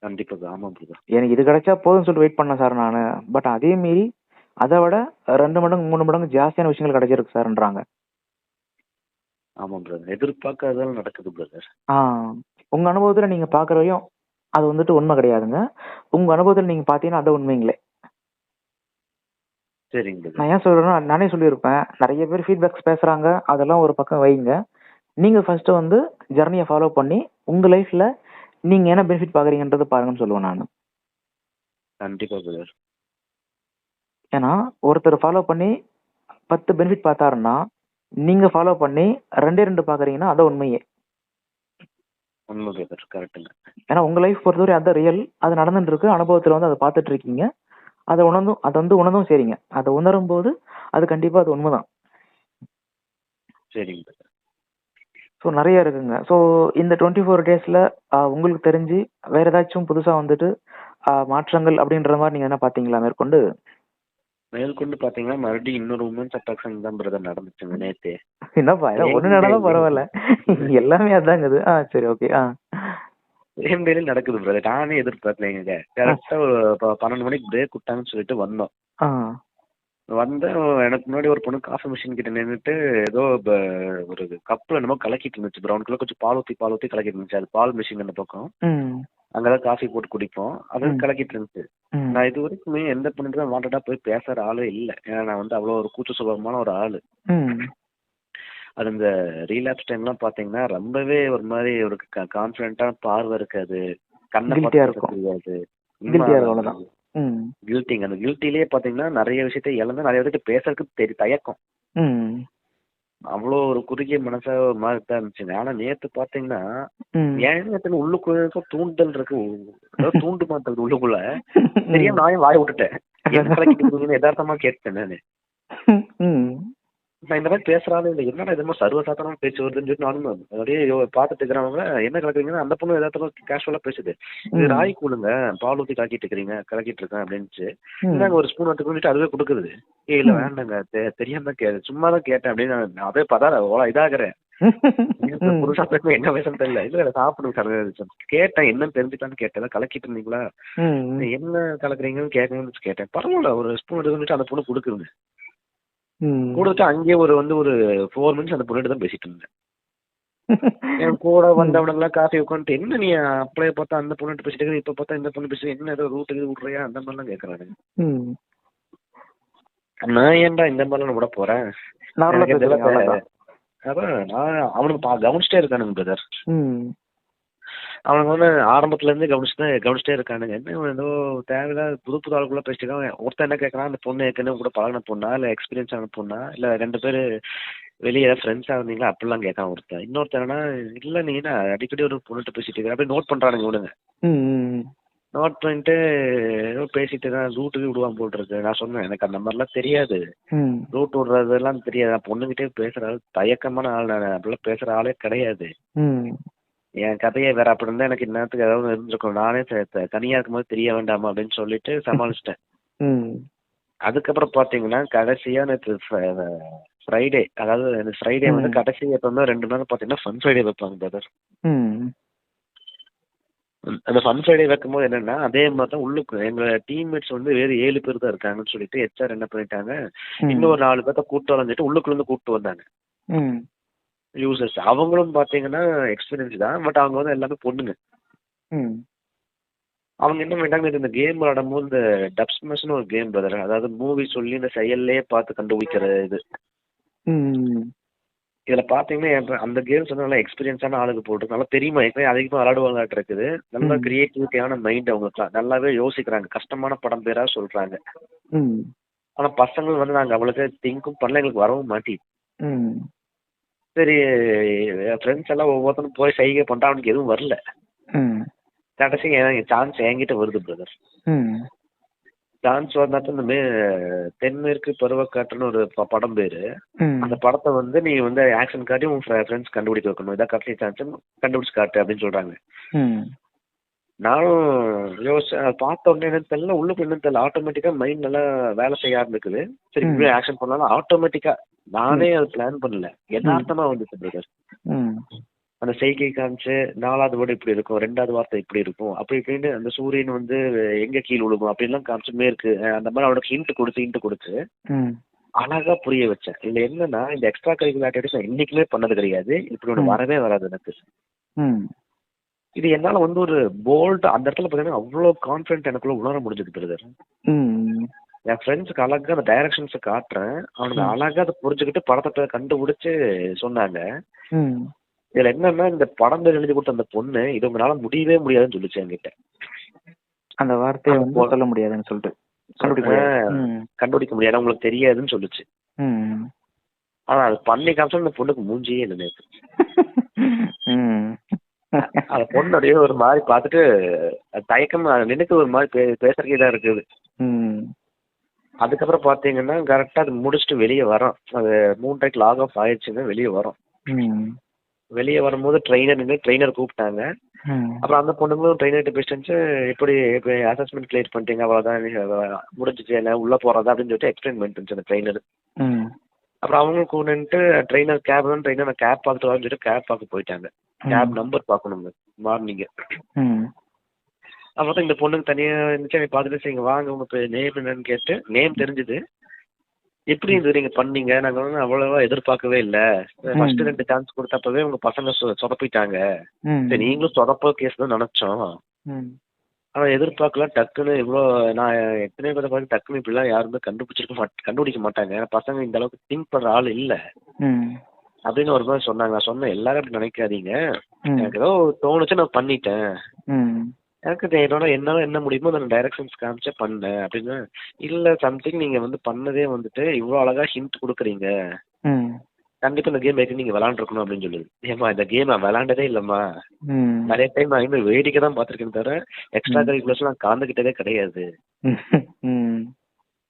கண்டிப்பா. ஆமா பிரதர். எனக்கு இது கிடைச்சா போதும்னு சொல்லிட்டு வெயிட் பண்ணேன் சார் நானு. பட் அதே மீறி அதை விட 2 மடங்கு 3 மடங்கு ஜாஸ்தியான விஷயங்கள் கிடைச்சிருக்கு சார்ன்றாங்க. ஆமா பிரதர். எதிர்பார்க்காததால நடக்குது பிரதர். உங்க அனுபவத்துல நீங்க பாக்குற வரையும் அது வந்துட்டு உண்மை கிடையாதுங்க. உங்க அனுபவத்துல நீங்க பாத்தீங்கன்னா அது உண்மைங்களே. சரிங்க. நான் ஏன் சொல்றேன்னா, நானே சொல்லியிருப்பேன், நிறைய பேர் ஃபீட்பேக்ஸ் பேசுறாங்க, அதெல்லாம் ஒரு பக்கம் வைங்க. நீங்க ஃபர்ஸ்ட் வந்து ஜர்னியை ஃபாலோ பண்ணி உங்க லைஃப்ல நீங்க என்ன பெனிஃபிட் பாக்குறீங்கன்றது பாருங்கன்னு சொல்லுவேன் நான். கண்டிப்பா பிரதர். ஏன்னா ஒருத்தர் ஃபாலோ பண்ணி 10 பெனிஃபிட் பார்த்தாருன்னா, நீங்க ஃபாலோ பண்ணி 2 பாக்குறீங்கன்னா அதான் உண்மையே. உண்மை பிரதர். கரெக்ட்டுங்க. ஏன்னா உங்க லைஃப் பொறுத்தவரை அதான் ரியல். அது நடந்துட்டு இருக்கு. அனுபவத்துல வந்து அதை பார்த்துட்டு இருக்கீங்க. அதை உணர்ந்தும் சரிங்க. அதை உணரும் போது அது கண்டிப்பா அது உண்மைதான். சரிங்க. ஸோ நிறைய இருக்குங்க. ஸோ இந்த 24 டேஸ்ல உங்களுக்கு தெரிஞ்சு வேற ஏதாச்சும் புதுசா வந்துட்டு மாற்றங்கள் அப்படின்ற மாதிரி நீங்க என்ன பாத்தீங்களா மேற்கொண்டு? பாத்தீங்கன்னா மறுபடியும் இன்னொரு உமன்ஸ் அட்ராக்ஷன் தான் பிரதர் நடந்துச்சுங்க நேத்து. என்னப்பா ஒண்ணு நடந்தா பரவாயில்ல, எல்லாமே அதாங்குது. சரி, ஓகே. சேம் டேல நடக்குது பிரதர். நானே எதிர்பார்க்கலைங்க. கரெக்டா ஒரு 12 மணிக்கு பிரேக் விட்டாங்கன்னு சொல்லிட்டு வந்தோம். எனக்கு முன்னாடி ஒரு பொண்ணு காஃபி மிஷின் கிட்ட நின்றுட்டு ஏதோ ஒரு கப்ல என்னமோ கலக்கிட்டு இருந்துச்சு. ப்ரௌன் கலர் கொஞ்சம் பால் ஊத்தி கலக்கிட்டு இருந்துச்சு. அது பால் மிஷின் அந்த பக்கம் அங்கதான் காஃபி போட்டு குடிப்போம். அது கலக்கிட்டு இருந்துச்சு. நான் இது வரைக்குமே எந்த பொண்ணு வாண்டடா போய் பேசுற ஆளே இல்லை. ஏன்னா நான் வந்து அவ்வளவு ஒரு கூச்ச சுபாவமான ஒரு ஆளு. அது இந்த ரீலாப்ஸ் டைம்லாம் பாத்தீங்கன்னா ரொம்பவே ஒரு மாதிரி ஒரு கான்பிடென்டா பார்வை இருக்காது. கண்ணை பார்த்து தெரியாது. கில்ட்டிங். அந்த கில்ட்டிலேயே பாத்தீங்கன்னா நிறைய விஷயத்த இழந்து நிறைய விஷயத்த பேசுறதுக்கு தயக்கம். அவ்வளோ ஒரு குறுகிய மனசா ஒரு மாதிரி தான் இருந்துச்சு. ஆனா நேத்து பாத்தீங்கன்னா ஏன் உள்ளுக்குள்ள தூண்டல் இருக்கு. தூண்டு மாத்தல் உள்ளுக்குள்ள தெரியாம நானே வாய விட்டுட்டேன். என்ன கலக்கிட்டு யதார்த்தமா கேட்டேன் நானு. நான் இந்த மாதிரி பேசுறாலும் இல்லை, என்னடா இது மாதிரி சர்வசாதாரணமா பேச்சு வருதுன்னு சொல்லி நானும் அப்படியே பார்த்துட்டு இருக்கிறவங்க என்ன கலக்குறீங்கன்னா அந்த பொண்ணு ஏதாவது கேஷுவலா பேசுது. இது ராய் கூடுங்க, பால் ஊற்றி கலக்கிட்டு இருக்கிறீங்க, கலக்கிட்டு இருக்கேன் அப்படின்னுச்சு. இந்தாங்க ஒரு ஸ்பூன் எடுத்துக்கிட்டு அதுவே கொடுக்குறது. இல்ல வேண்டாங்க, தெரியாம சும்மா தான் கேட்டேன் அப்படின்னு அதே பதார இதாகிறேன். புதுசா பேச என்ன பேசணும் தெரியல. இல்ல சாப்பிடுங்க கேட்டேன், என்னன்னு தெரிஞ்சுக்கலான்னு கேட்டேன். கலக்கிட்டு இருந்தீங்களா, என்ன கலக்குறீங்கன்னு கேட்கணும்னு கேட்டேன். பரவாயில்ல ஒரு ஸ்பூன் எடுத்துக்கிட்டு அந்த பொண்ணு கொடுக்குறது. கொடுத்து அங்கேயே ஒரு 4 மினிட்ஸ் அந்த பொண்ணுகிட்ட தான் பேசிட்டு இருந்தேன். என் கூட வந்தவனெல்லாம் காஃபி உட்காந்துட்டு என்ன நீ அப்படியே பார்த்தா அந்த பொண்ணு பேசிட்டு இப்ப பார்த்தா இந்த பொண்ணு பேசி என்ன ஏதோ ரூட்டுக்கு விட்றியா அந்த மாதிரிலாம் கேட்கறானுங்க. நான் ஏன்டா இந்த மாதிரிலாம் விட போறேன். அதான் நான் அவனுக்கு கவனிச்சிட்டே இருக்கானுங்க பிரதர். அவனுக்கு வந்து ஆரம்பத்துல இருந்து கவனிச்சுட்டே இருக்கானுங்க. என்ன ஏதோ தேவையில்லாத புது ஆளுக்குள்ள பேசிட்டு இருக்கான். ஒருத்தன் என்ன கேட்கறான், அந்த பொண்ணு ஏற்கனவே கூட பழகின பொண்ணா இல்ல எக்ஸ்பீரியன்ஸ் ஆன பொண்ணா இல்ல 2 பேரு வெளியே ஃப்ரெண்ட்ஸா இருந்தீங்களா அப்படிலாம் கேட்கறான் ஒருத்தன். இன்னொருத்தன் என்னன்னா இல்ல நீ என்ன அடிக்கடி ஒரு பொண்ணுகிட்ட பேசிட்டு இருக்க அப்படியே நோட் பண்றானுங்க விடுங்க. நோட் பண்ணிட்டு ஏதோ பேசிட்டு தான் ரூட்டுக்கு விடுவான் போல் இருக்கு. நான் சொன்னேன் எனக்கு அந்த மாதிரிலாம் தெரியாது, ரூட் விடுறதெல்லாம் தெரியாது. நான் பொண்ணுகிட்டே பேசுற ஆள் தயக்கமான ஆள், நான் அப்படிலாம் பேசுற ஆளே கிடையாது. என் கதையை வேற அப்படி இருந்தா எனக்கு இன்னத்துக்கு ஏதாவது இருந்திருக்கும். நானே தனியா இருக்கும்போது தெரிய வேண்டாமா அப்படின்னு சொல்லிட்டு சமாளிச்சிட்டேன். அதுக்கப்புறம் பாத்தீங்கன்னா கடைசியா நேற்று ஃப்ரைடே, அதாவது ஃப்ரைடே வந்து கடைசி எப்பவுமே 2 நாள் பாத்தீங்கன்னா ஃபன் ஃப்ரைடே வைப்பாங்க பிரதர். அந்த ஃபன் ஃப்ரைடே வைக்கும்போது என்னன்னா அதே மாதிரி தான் உள்ளுக்கு எங்க டீம்மேட்ஸ் வந்து வேறு 7 பேர் தான் இருக்காங்கன்னு சொல்லிட்டு HR என்ன பண்ணிட்டாங்க, இன்னும் ஒரு 4 பேர்த்த கூப்பிட்டு வரஞ்சிட்டு உள்ளுக்குள்ள இருந்து கூப்பிட்டு வந்தாங்க யூசர்ஸ். அவங்களும் பாத்தீங்கன்னா எக்ஸ்பீரியன்ஸ் தான், பட் அவங்க வந்து எல்லாமே பொண்ணுங்க. அவங்க என்ன பண்ணிட்டாங்க, இந்த கேம் விளையாடும் போது இந்த டப்ஸ்மேஷ்னு ஒரு கேம் பிரதர், அதாவது மூவி சொல்லி இந்த செயல்லே பார்த்து கண்டுபிடிக்கிற இது. இதுல பாத்தீங்கன்னா அந்த கேம்ஸ் வந்து நல்லா எக்ஸ்பீரியன்ஸான ஆளுக்கு போட்டு நல்லா தெரியுமா, அதிகமா விளையாடுவாங்க இருக்குது. நல்லா கிரியேட்டிவிட்டியான மைண்ட் அவங்களுக்கு, நல்லாவே யோசிக்கிறாங்க, கஷ்டமான படம் பேரா சொல்றாங்க. ஆனா பசங்க வந்து நாங்க அவ்வளோக்கு திங்கும் பண்ணல, எங்களுக்கு வரவும் மாட்டேங்குது. சரி ஃப்ரெண்ட்ஸ் எல்லாம் ஒவ்வொருத்தரும் போய் சைகை பண்ணிட்டா அவனுக்கு எதுவும் வரல. கடைசி சான்ஸ் என்கிட்ட வருது பிரதர். சான்ஸ் வந்தாச்சும் இந்த தென்மேற்கு பருவக்காற்றுன்னு ஒரு படம் பேரு. அந்த படத்தை வந்து நீ வந்து ஆக்ஷன் காட்டி உன் ஃப்ரெண்ட்ஸ் கண்டுபிடிக்க வைக்கணும். இதான் கடைசி சான்ஸ், கண்டுபிடிச்சு காட்டு அப்படின்னு சொல்றாங்க. நானும் யோசிச்சேன். அதை பார்த்த உடனே என்னன்னு தெரியல, உள்ளுக்கு என்னன்னு தெரியல, ஆட்டோமேட்டிக்கா மைண்ட் நல்லா வேலை செய்ய ஆரம்பிக்குது. சரி இப்படியே ஆக்ஷன் பண்ணாலும் ஆட்டோமேட்டிக்கா நானே அது பிளான் பண்ணல, யதார்த்தமா வந்துச்சு பிரதர். அந்த செய்கை காமிச்சு 4வது வேர்டு இப்படி இருக்கும், 2வது வார்த்தை இப்படி இருக்கும், அப்படி இப்படின்னு அந்த சூரியன் வந்து எங்க கீழ் விழுகும் அப்படின்லாம் காமிச்சு மேற்கு அந்த மாதிரி அவனுக்கு ஹிண்ட் கொடுத்து அழகா புரிய வச்சேன். இதுல என்னன்னா, இந்த எக்ஸ்ட்ரா கரிக்குலர் ஆக்டிவிட்டிஸ் நான் இன்னைக்குமே பண்ணது கிடையாது. இப்படி ஒன்று வரவே வராது எனக்கு. இது என்னால வந்து ஒரு போல்ட் அந்த இடத்துல பாத்தீங்கன்னா அவ்வளவு கான்பிடன்ட் எனக்குள்ள உணர முடிஞ்சது பிரதர். என் ஃப்ரெண்ட்ஸுக்கு அழகா அந்த டைரக்ஷன்ஸ் காட்டுறேன், அவனுக்கு அழகா அதை புரிஞ்சுக்கிட்டு படத்தை கண்டுபிடிச்சு சொன்னாங்க. இதுல என்னன்னா, இந்த படம் பேர் எழுதி கொடுத்த அந்த பொண்ணு இது உங்களால முடியவே முடியாதுன்னு சொல்லிச்சு என்கிட்ட. அந்த வார்த்தையை வந்து சொல்ல முடியாதுன்னு சொல்லிட்டு கண்டுபிடிக்க முடியாது, உங்களுக்கு தெரியாதுன்னு சொல்லுச்சு. ஆனா அது பண்ணி காமிச்சா அந்த பொண்ணுக்கு மூஞ்சியே இல்லை நேற்று. அந்த பொண்ணு அப்படியே ஒரு மாதிரி பார்த்துட்டு தயக்கம் நினைக்க ஒரு மாதிரி பேசுறதுக்கே தான் இருக்குது. அதுக்கப்புறம் பாத்தீங்கன்னா கரெக்டா அது முடிச்சுட்டு வெளியே வரோம். அது 3 லாக் ஆஃப் ஆயிடுச்சுங்க. வெளியே வரோம். வெளியே வரும்போது ட்ரெயினர் கூப்பிட்டாங்க. அப்புறம் அந்த பொண்ணுங்களும் ட்ரெயினர்கிட்ட பேசிட்டு எப்படி அசஸ்மெண்ட் கிளியர் பண்ணிட்டீங்க, அவ்வளவுதான் முடிஞ்சிச்சு, என்ன உள்ள போறதா அப்படின்னு சொல்லிட்டு எக்ஸ்பிளைன் பண்ணிட்டு அந்த ட்ரெயினர். அப்புறம் அவங்களும் கூப்பிட்டு ட்ரெயினர் கேப் பார்த்துட்டு வரணும்னு சொல்லிட்டு கேப் பார்க்க போயிட்டாங்க. கேப் நம்பர் பார்க்கணுங்க மார்னிங். அப்புறம் இந்த பொண்ணுக்கு தனியா இருந்துச்சு, பார்த்துட்டு சரி வாங்க உங்க நேம் என்னன்னு கேட்டு நேம் தெரிஞ்சுது. எப்படி இது நீங்க பண்ணீங்க, நாங்க வந்து அவ்வளவா எதிர்பார்க்கவே இல்ல, ஃபர்ஸ்ட் 2 சான்ஸ் கொடுத்தப்பவே உங்க பசங்க சொதப்பிட்டாங்க, சரி நீங்களும் சொதப்ப கேஸ் தான் நினைச்சோம், ஆனா எதிர்பார்க்கல டக்குன்னு இவ்வளவு. நான் எத்தனை பேரை பார்த்து டக்குன்னு இப்படிலாம் யாருமே கண்டுபிடிக்க மாட்டாங்க, ஏன்னா பசங்க இந்த அளவுக்கு திங்க் பண்ற ஆள் இல்ல அப்படின்னு ஒரு மாதிரி சொன்னாங்க. நான் சொன்னேன் எல்லாரும் அப்படி நினைக்காதீங்க, எனக்கு ஏதோ தோணுச்சு நான் பண்ணிட்டேன், எனக்கு என்னால என்ன முடியுமோ அந்த டைரக்ஷன்ஸ் காமிச்சா பண்ணேன் அப்படின்னு. இல்ல சம்திங் நீங்க வந்து பண்ணதே வந்துட்டு இவ்வளவு அழகா ஹிண்ட் கொடுக்குறீங்க, கண்டிப்பா இந்த கேம் நீங்க விளையாண்டுருக்கணும் அப்படின்னு சொல்லுது. ஏமா இந்த கேம் நான் விளையாண்டதே இல்லம்மா, நிறைய டைம் நான் இன்னும் வேடிக்கை தான் பாத்திருக்கேன் தவிர எக்ஸ்ட்ரா கரிக்குலர்ஸ் எல்லாம் கலந்துகிட்டதே கிடையாது.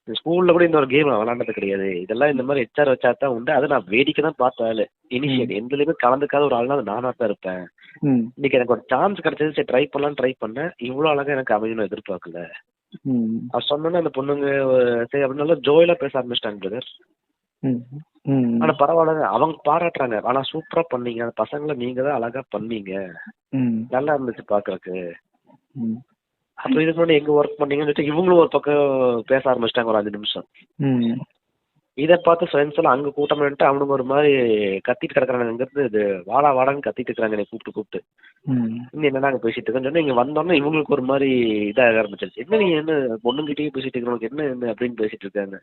ஸ்கூல்ல கூட இந்த ஒரு கேம் நான் விளையாண்டது கிடையாது, இதெல்லாம் இந்த மாதிரி HR வச்சா தான் உண்டு, அதை நான் வேடிக்கை தான் பார்த்தாள். இனிஷியேட் எந்தலையுமே கலந்துக்காத ஒரு ஆள்னா நானா தான் இருப்பேன். இன்னைக்கு எனக்கு ஒரு சான்ஸ் கிடைச்சது, சரி ட்ரை பண்ணேன், இவ்வளவு அழகா எனக்கு அமையணும் எதிர்பார்க்கல. அது சொன்னோன்னா அந்த பொண்ணுங்க சரி அப்படின்னால ஜோயிலா பேச ஆரம்பிச்சிட்டாங்க பிரதர். ஆனா பரவாயில்ல, அவங்க பாராட்டுறாங்க, ஆனா சூப்பரா பண்ணீங்க, அந்த பசங்களை நீங்க தான் அழகா பண்ணீங்க, நல்லா இருந்துச்சு பாக்குறதுக்கு. அப்புறம் இதுக்கு முன்னாடி எங்க ஒர்க் பண்ணீங்கன்னு சொல்லிட்டு இவங்களும் ஒரு பக்கம் பேச ஆரம்பிச்சிட்டாங்க ஒரு 5 நிமிஷம். இதை பார்த்து ஃப்ரெண்ட்ஸ் எல்லாம் அங்க கூட்டம் பண்ணிட்டு அவனுங்க ஒரு மாதிரி கத்திட்டு கிடக்குறாங்க, இது வாடான்னு கத்திட்டு இருக்கிறாங்க கூப்பிட்டு இன்னும் என்ன நாங்க பேசிட்டு இருக்கோம்னு சொன்னா இங்க வந்தோம்னா இவங்களுக்கு ஒரு மாதிரி இதாக ஆரம்பிச்சிருச்சு, என்ன நீ என்ன பொண்ணுங்கிட்டயே பேசிட்டு இருக்கிறவங்களுக்கு என்ன அப்படின்னு பேசிட்டு இருக்காங்க.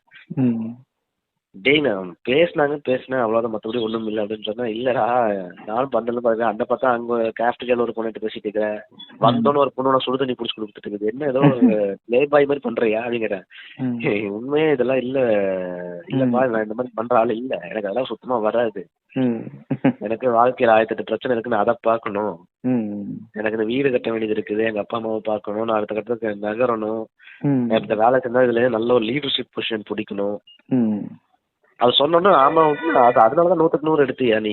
டேய் நான் பேசினேன் அவ்வளவுதான், மற்றபடி ஒண்ணும் இல்லை அப்படின்னு சொன்னா, இல்லடா நானும் பந்தல பாருங்க அந்த பார்த்தா அங்க கேப்டேரியால ஒரு பொண்ணு பேசிட்டு இருக்கிறேன், வந்தோன்னு ஒரு பொண்ணு சுடு தண்ணி பிடிச்சி கொடுத்துட்டு இருக்குது, என்ன ஏதோ லே பாய் மாதிரி பண்றியா அப்படிங்கிறேன். உண்மையே இதெல்லாம் இல்லப்பா, நான் இந்த மாதிரி பண்ற ஆளு இல்ல, எனக்கு அதெல்லாம் சுத்தமா வராது, எனக்கு வாழ்க்கையில 1008 பிரச்சனை இருக்குன்னு அதை பார்க்கணும், எனக்கு இந்த வீடு கட்ட வேண்டியது இருக்குது, எங்க அப்பா அம்மாவை பார்க்கணும், நான் அடுத்த கட்டத்துக்கு நகரணும், இந்த வேலை செஞ்சா இதுல நல்ல ஒரு லீடர்ஷிப் பொசிஷன் பிடிக்கணும். அது சொன்னோன்னா ஆமா அது அதனாலதான் 100க்கு 100 எடுத்தியா நீ,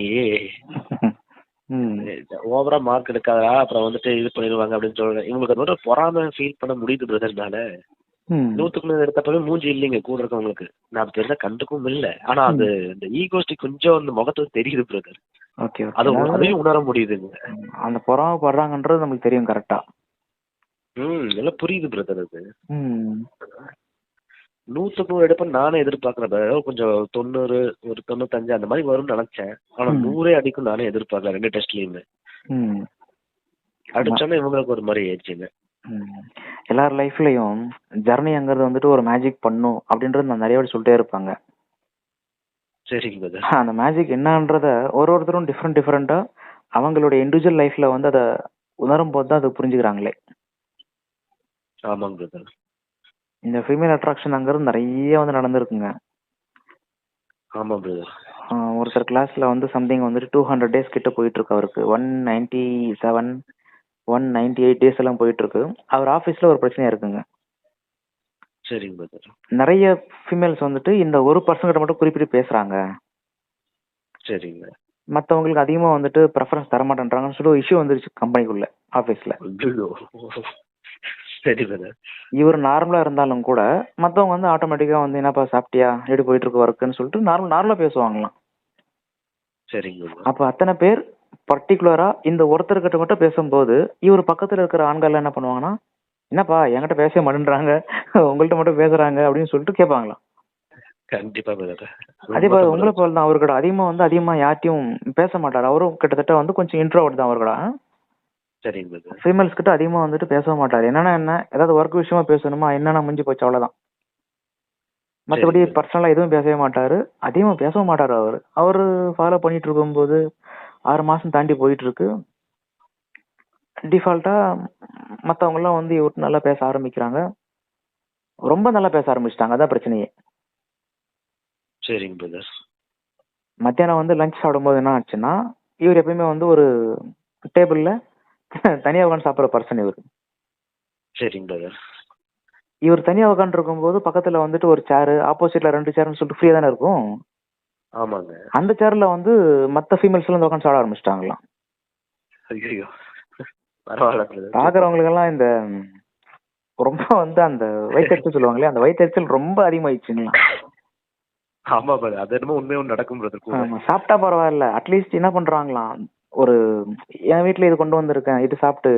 ஓவரா மார்க் எடுக்காதா அப்புறம் வந்துட்டு இது பண்ணிடுவாங்க அப்படின்னு சொல்றேன். இவங்களுக்கு அதோட பொறாம ஃபீல் பண்ண முடியுது பிரதர்னால. 100க்கு 100 எடுத்தப்பவே மூஞ்சி இல்லைங்க கூட இருக்கவங்களுக்கு, நான் அப்படி தெரிஞ்சா கண்டுக்கும் இல்ல, ஆனா அது இந்த ஈகோஸ்டிக் கொஞ்சம் அந்த முகத்துல தெரியுது பிரதர், அதையும் உணர முடியுதுங்க. அந்த பொறாம படுறாங்கன்றது நமக்கு தெரியும் கரெக்டா. எல்லாம் புரியுது பிரதர். அது 100க்கு 100 எடுப்பேன் நானே எதிர்பார்க்கறேன், கொஞ்சம் 90 ஒரு 95 அந்த மாதிரி வரும்னு நினைச்சேன், ஆனா 100 அடிக்கும் நானே எதிர்பார்க்கல 2 டெஸ்ட்லயுமே. அடிச்சோன்னா இவங்களுக்கு ஒரு மாதிரி ஆயிடுச்சுங்க. எல்லார் லைஃப்லயும் ஜர்னிங்கிறது வந்துட்டு ஒரு மேஜிக் பண்ணும் அப்படின்றது நான் நிறைய வாட்டி சொல்லிட்டே இருப்பாங்க. சரிங்க பிரதர். அந்த மேஜிக் என்னன்றத ஒருத்தரும் டிஃப்ரெண்டா அவங்களோட இண்டிவிஜுவல் லைஃப்ல வந்து அதை உணரும் போது தான் அதை புரிஞ்சுக்கிறாங்களே. ஆமாங்க பிரதர். இந்த ஃபீமேல் அட்ராக்ஷன் அங்கிருந்து நிறைய வந்து நடந்திருக்குங்க. ஆமா பிரதர். ஒருத்தர் கிளாஸ்ல வந்து சம்திங் வந்துட்டு 200 டேஸ் கிட்ட போயிட்டு இருக்கு, அவருக்கு 197 198 டேஸ் எல்லாம் போயிட்டு இருக்கு. அவர் ஆபீஸ்ல ஒரு பிரச்சனையா இருக்குங்க. சரிங்க பிரதர். நிறைய ஃபீமேல்ஸ் வந்துட்டு இந்த ஒரு பர்சன் கிட்ட மட்டும் குறிப்பிட்டு பேசுறாங்க. சரிங்க. மத்தவங்களுக்கு அதிகமா வந்துட்டு ப்ரெஃபரன்ஸ் தர மாட்டேன்றாங்கன்னு சொல்லி ஒரு இஷ்யூ வந்துருச்சு கம்பெனிக்குள்ள, ஆபீஸ்ல. ஐயோ! சரி பிரதர். இவர் நார்மலா இருந்தாலும் கூட மத்தவங்க வந்து ஆட்டோமேட்டிக்கா வந்து என்னப்பா சாப்பிட்டியா, எப்படி போயிட்டு இருக்கு ஒர்க்குன்னு சொல்லிட்டு நார்மலா பேசுவாங்களாம். சரிங்க பிரதர். அப்ப அத்தனை பேர் பர்டிகுலரா இந்த ஒருத்தர்கிட்ட மட்டும் பேசும்போது இவர் பக்கத்துல இருக்கிற ஆண்கள் என்ன பண்ணுவாங்கன்னா, என்னப்பா என்கிட்ட பேசவே மாட்டேன்றாங்க, உங்கள்ட்ட மட்டும் பேசுறாங்க அப்படின்னு சொல்லிட்டு கேட்பாங்களாம். கண்டிப்பா பிரதர். அதே போல உங்களை போல தான் அவர்கிட்ட அதிகமா யார்ட்டையும் பேச மாட்டாரு. அவரும் கிட்டத்தட்ட வந்து கொஞ்சம் இன்ட்ரோவர்ட் தான் அவர்கூட. சரிங்க பிரதர். ஃபீமேல்ஸ் கிட்ட அதிகமா வந்துட்டு பேச மாட்டாரு. என்ன ஏதாவது ஒர்க் விஷயமா பேசணுமா என்னன்னா முடிஞ்சு போச்சு அவ்வளவுதான். மத்தபடி சரிங்க. பர்சனலா எதுவும் பேசவே மாட்டாரு. அதிகமா பேசவும் மாட்டாரு அவரு. அவரு ஃபாலோ பண்ணிட்டு இருக்கும்போது 6 மாசம் தாண்டி போயிட்டு இருக்கு. டிஃபால்ட்டா மத்தவங்க எல்லாம் வந்து இவர்ட்ட நல்லா பேச ஆரம்பிக்கிறாங்க. ரொம்ப நல்லா பேச ஆரம்பிச்சிட்டாங்க. அதான் பிரச்சனையே. சரிங்க பிரதர். மத்தியானம் வந்து லஞ்ச் சாப்பிடும்போது என்ன ஆச்சுன்னா, இவர் எப்பயுமே வந்து ஒரு டேபிள்ல தனியா உட்கார்ந்து சாப்பிடுற பர்சன் இவரு. சரிங்க பிரதர். இவர் தனியா உட்கார்ந்து இருக்கும்போது பக்கத்துல வந்துட்டு ஒரு சேர், ஆப்போசிட்ல 2 சேர்னு சொல்லிட்டு ஃப்ரீயா தானே இருக்கும். ஆமாங்க. அந்த சேர்ல வந்து மத்த ஃபீமேல்ஸ் எல்லாம் உட்கார்ந்து சாப்பிட ஆரம்பிச்சிட்டாங்களாம். ஐயோ! பரவாயில்ல பிரதர். பாக்குறவங்களுக்கு எல்லாம் இந்த ரொம்ப வந்து அந்த வயித்தெரிச்சல் சொல்லுவாங்களே, அந்த வயித்தெரிச்சல் ரொம்ப அதிகமாயிடுச்சுங்களா. ஆமா பிரதர். அது என்னமோ உண்மையா நடக்கும் பிரதர் கூட. ஆமா, சாப்பிட்டா பரவாயில்ல. அட்லீஸ்ட் என்ன பண்றாங்களாம், ஒரு என் வீட்ல இது கொண்டு வந்திருக்கேன், இது சாப்பிட்டு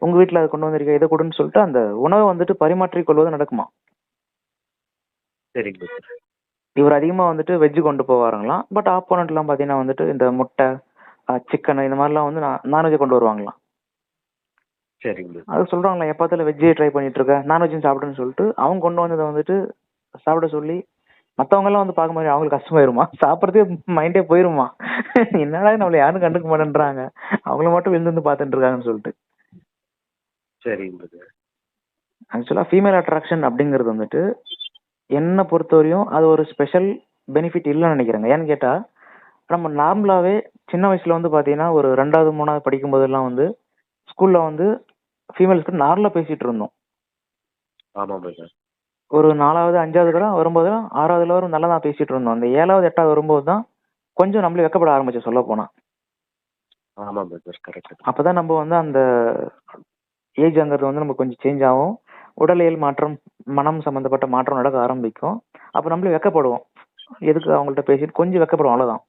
உங்க வீட்ல அது கொண்டு வந்திருக்கேன், இதை கொடுன்னு சொல்லிட்டு அந்த உணவை வந்துட்டு பரிமாற்றிக் கொள்வது நடக்குமா. சரிங்க பிரதர். இவர் அதிகமா வந்துட்டு வெஜ் கொண்டு போவாருங்களாம். பட் ஆப்போனன்ட் எல்லாம் பாத்தீங்கன்னா வந்துட்டு இந்த முட்டை, சிக்கன் இந்த மாதிரிலாம் வந்து நான்வெஜ் கொண்டு வருவாங்களாம். சரிங்க பிரதர். அது சொல்றாங்களா, எப்போதாலும் வெஜ்ஜே ட்ரை பண்ணிட்டு இருக்க, நான்வெஜ்ஜும் சாப்பிடுன்னு சொல்லிட்டு அவங்க கொண்டு வந்ததை வந்துட்டு சாப்பிட சொல்லி மத்தவங்க எல்லாம் வந்து பார்க்கும்போது அவங்களுக்கு கஷ்டமாயிருமா, சாப்பிடறதே மைண்டே போயிருமா. என்னடா நம்மள யாரும் கண்டுக்க மாட்டேன்றாங்க, அவங்கள மட்டும் விழுந்து பார்த்துட்டு இருக்காங்கன்னு சொல்லிட்டு. சரிங்க பிரதர். ஆக்சுவலா ஃபீமேல் அட்ராக்ஷன் அப்படிங்கிறது வந்துட்டு என்ன பொறுத்தவரையும் அது ஒரு ஸ்பெஷல் பெனிஃபிட் இல்லைன்னு நினைக்கிறேங்க. ஏன்னு கேட்டா, நம்ம நார்மலாவே சின்ன வயசுல வந்து பாத்தீங்கன்னா ஒரு 2வது 3வது படிக்கும் போதெல்லாம் வந்து ஸ்கூல்ல வந்து ஃபீமேல்ஸ்க்கு நார்மலா பேசிட்டு இருந்தோம். ஆமா பிரதர். ஒரு 4வது 5வது வரும்போதெல்லாம் 6வதுல வரும் நல்லா தான் பேசிட்டு இருந்தோம். அந்த 7வது 8வது வரும்போது தான் கொஞ்சம் நம்மளே வெக்கப்பட ஆரம்பிச்சு சொல்ல போனா. ஆமா பிரதர். கரெக்ட். அப்பதான் நம்ம வந்து அந்த ஏஜ்ங்கிறது வந்து நம்ம கொஞ்சம் சேஞ்ச் ஆகும். உடலியல் மாற்றம், மனம் சம்பந்தப்பட்ட மாற்றம் நடக்க ஆரம்பிக்கும். அப்ப நம்மளே வெக்கப்படுவோம். எதுக்கு அவங்கள்ட்ட பேசிட்டு கொஞ்சம் வெக்கப்படுவோம் அவ்வளவுதான்.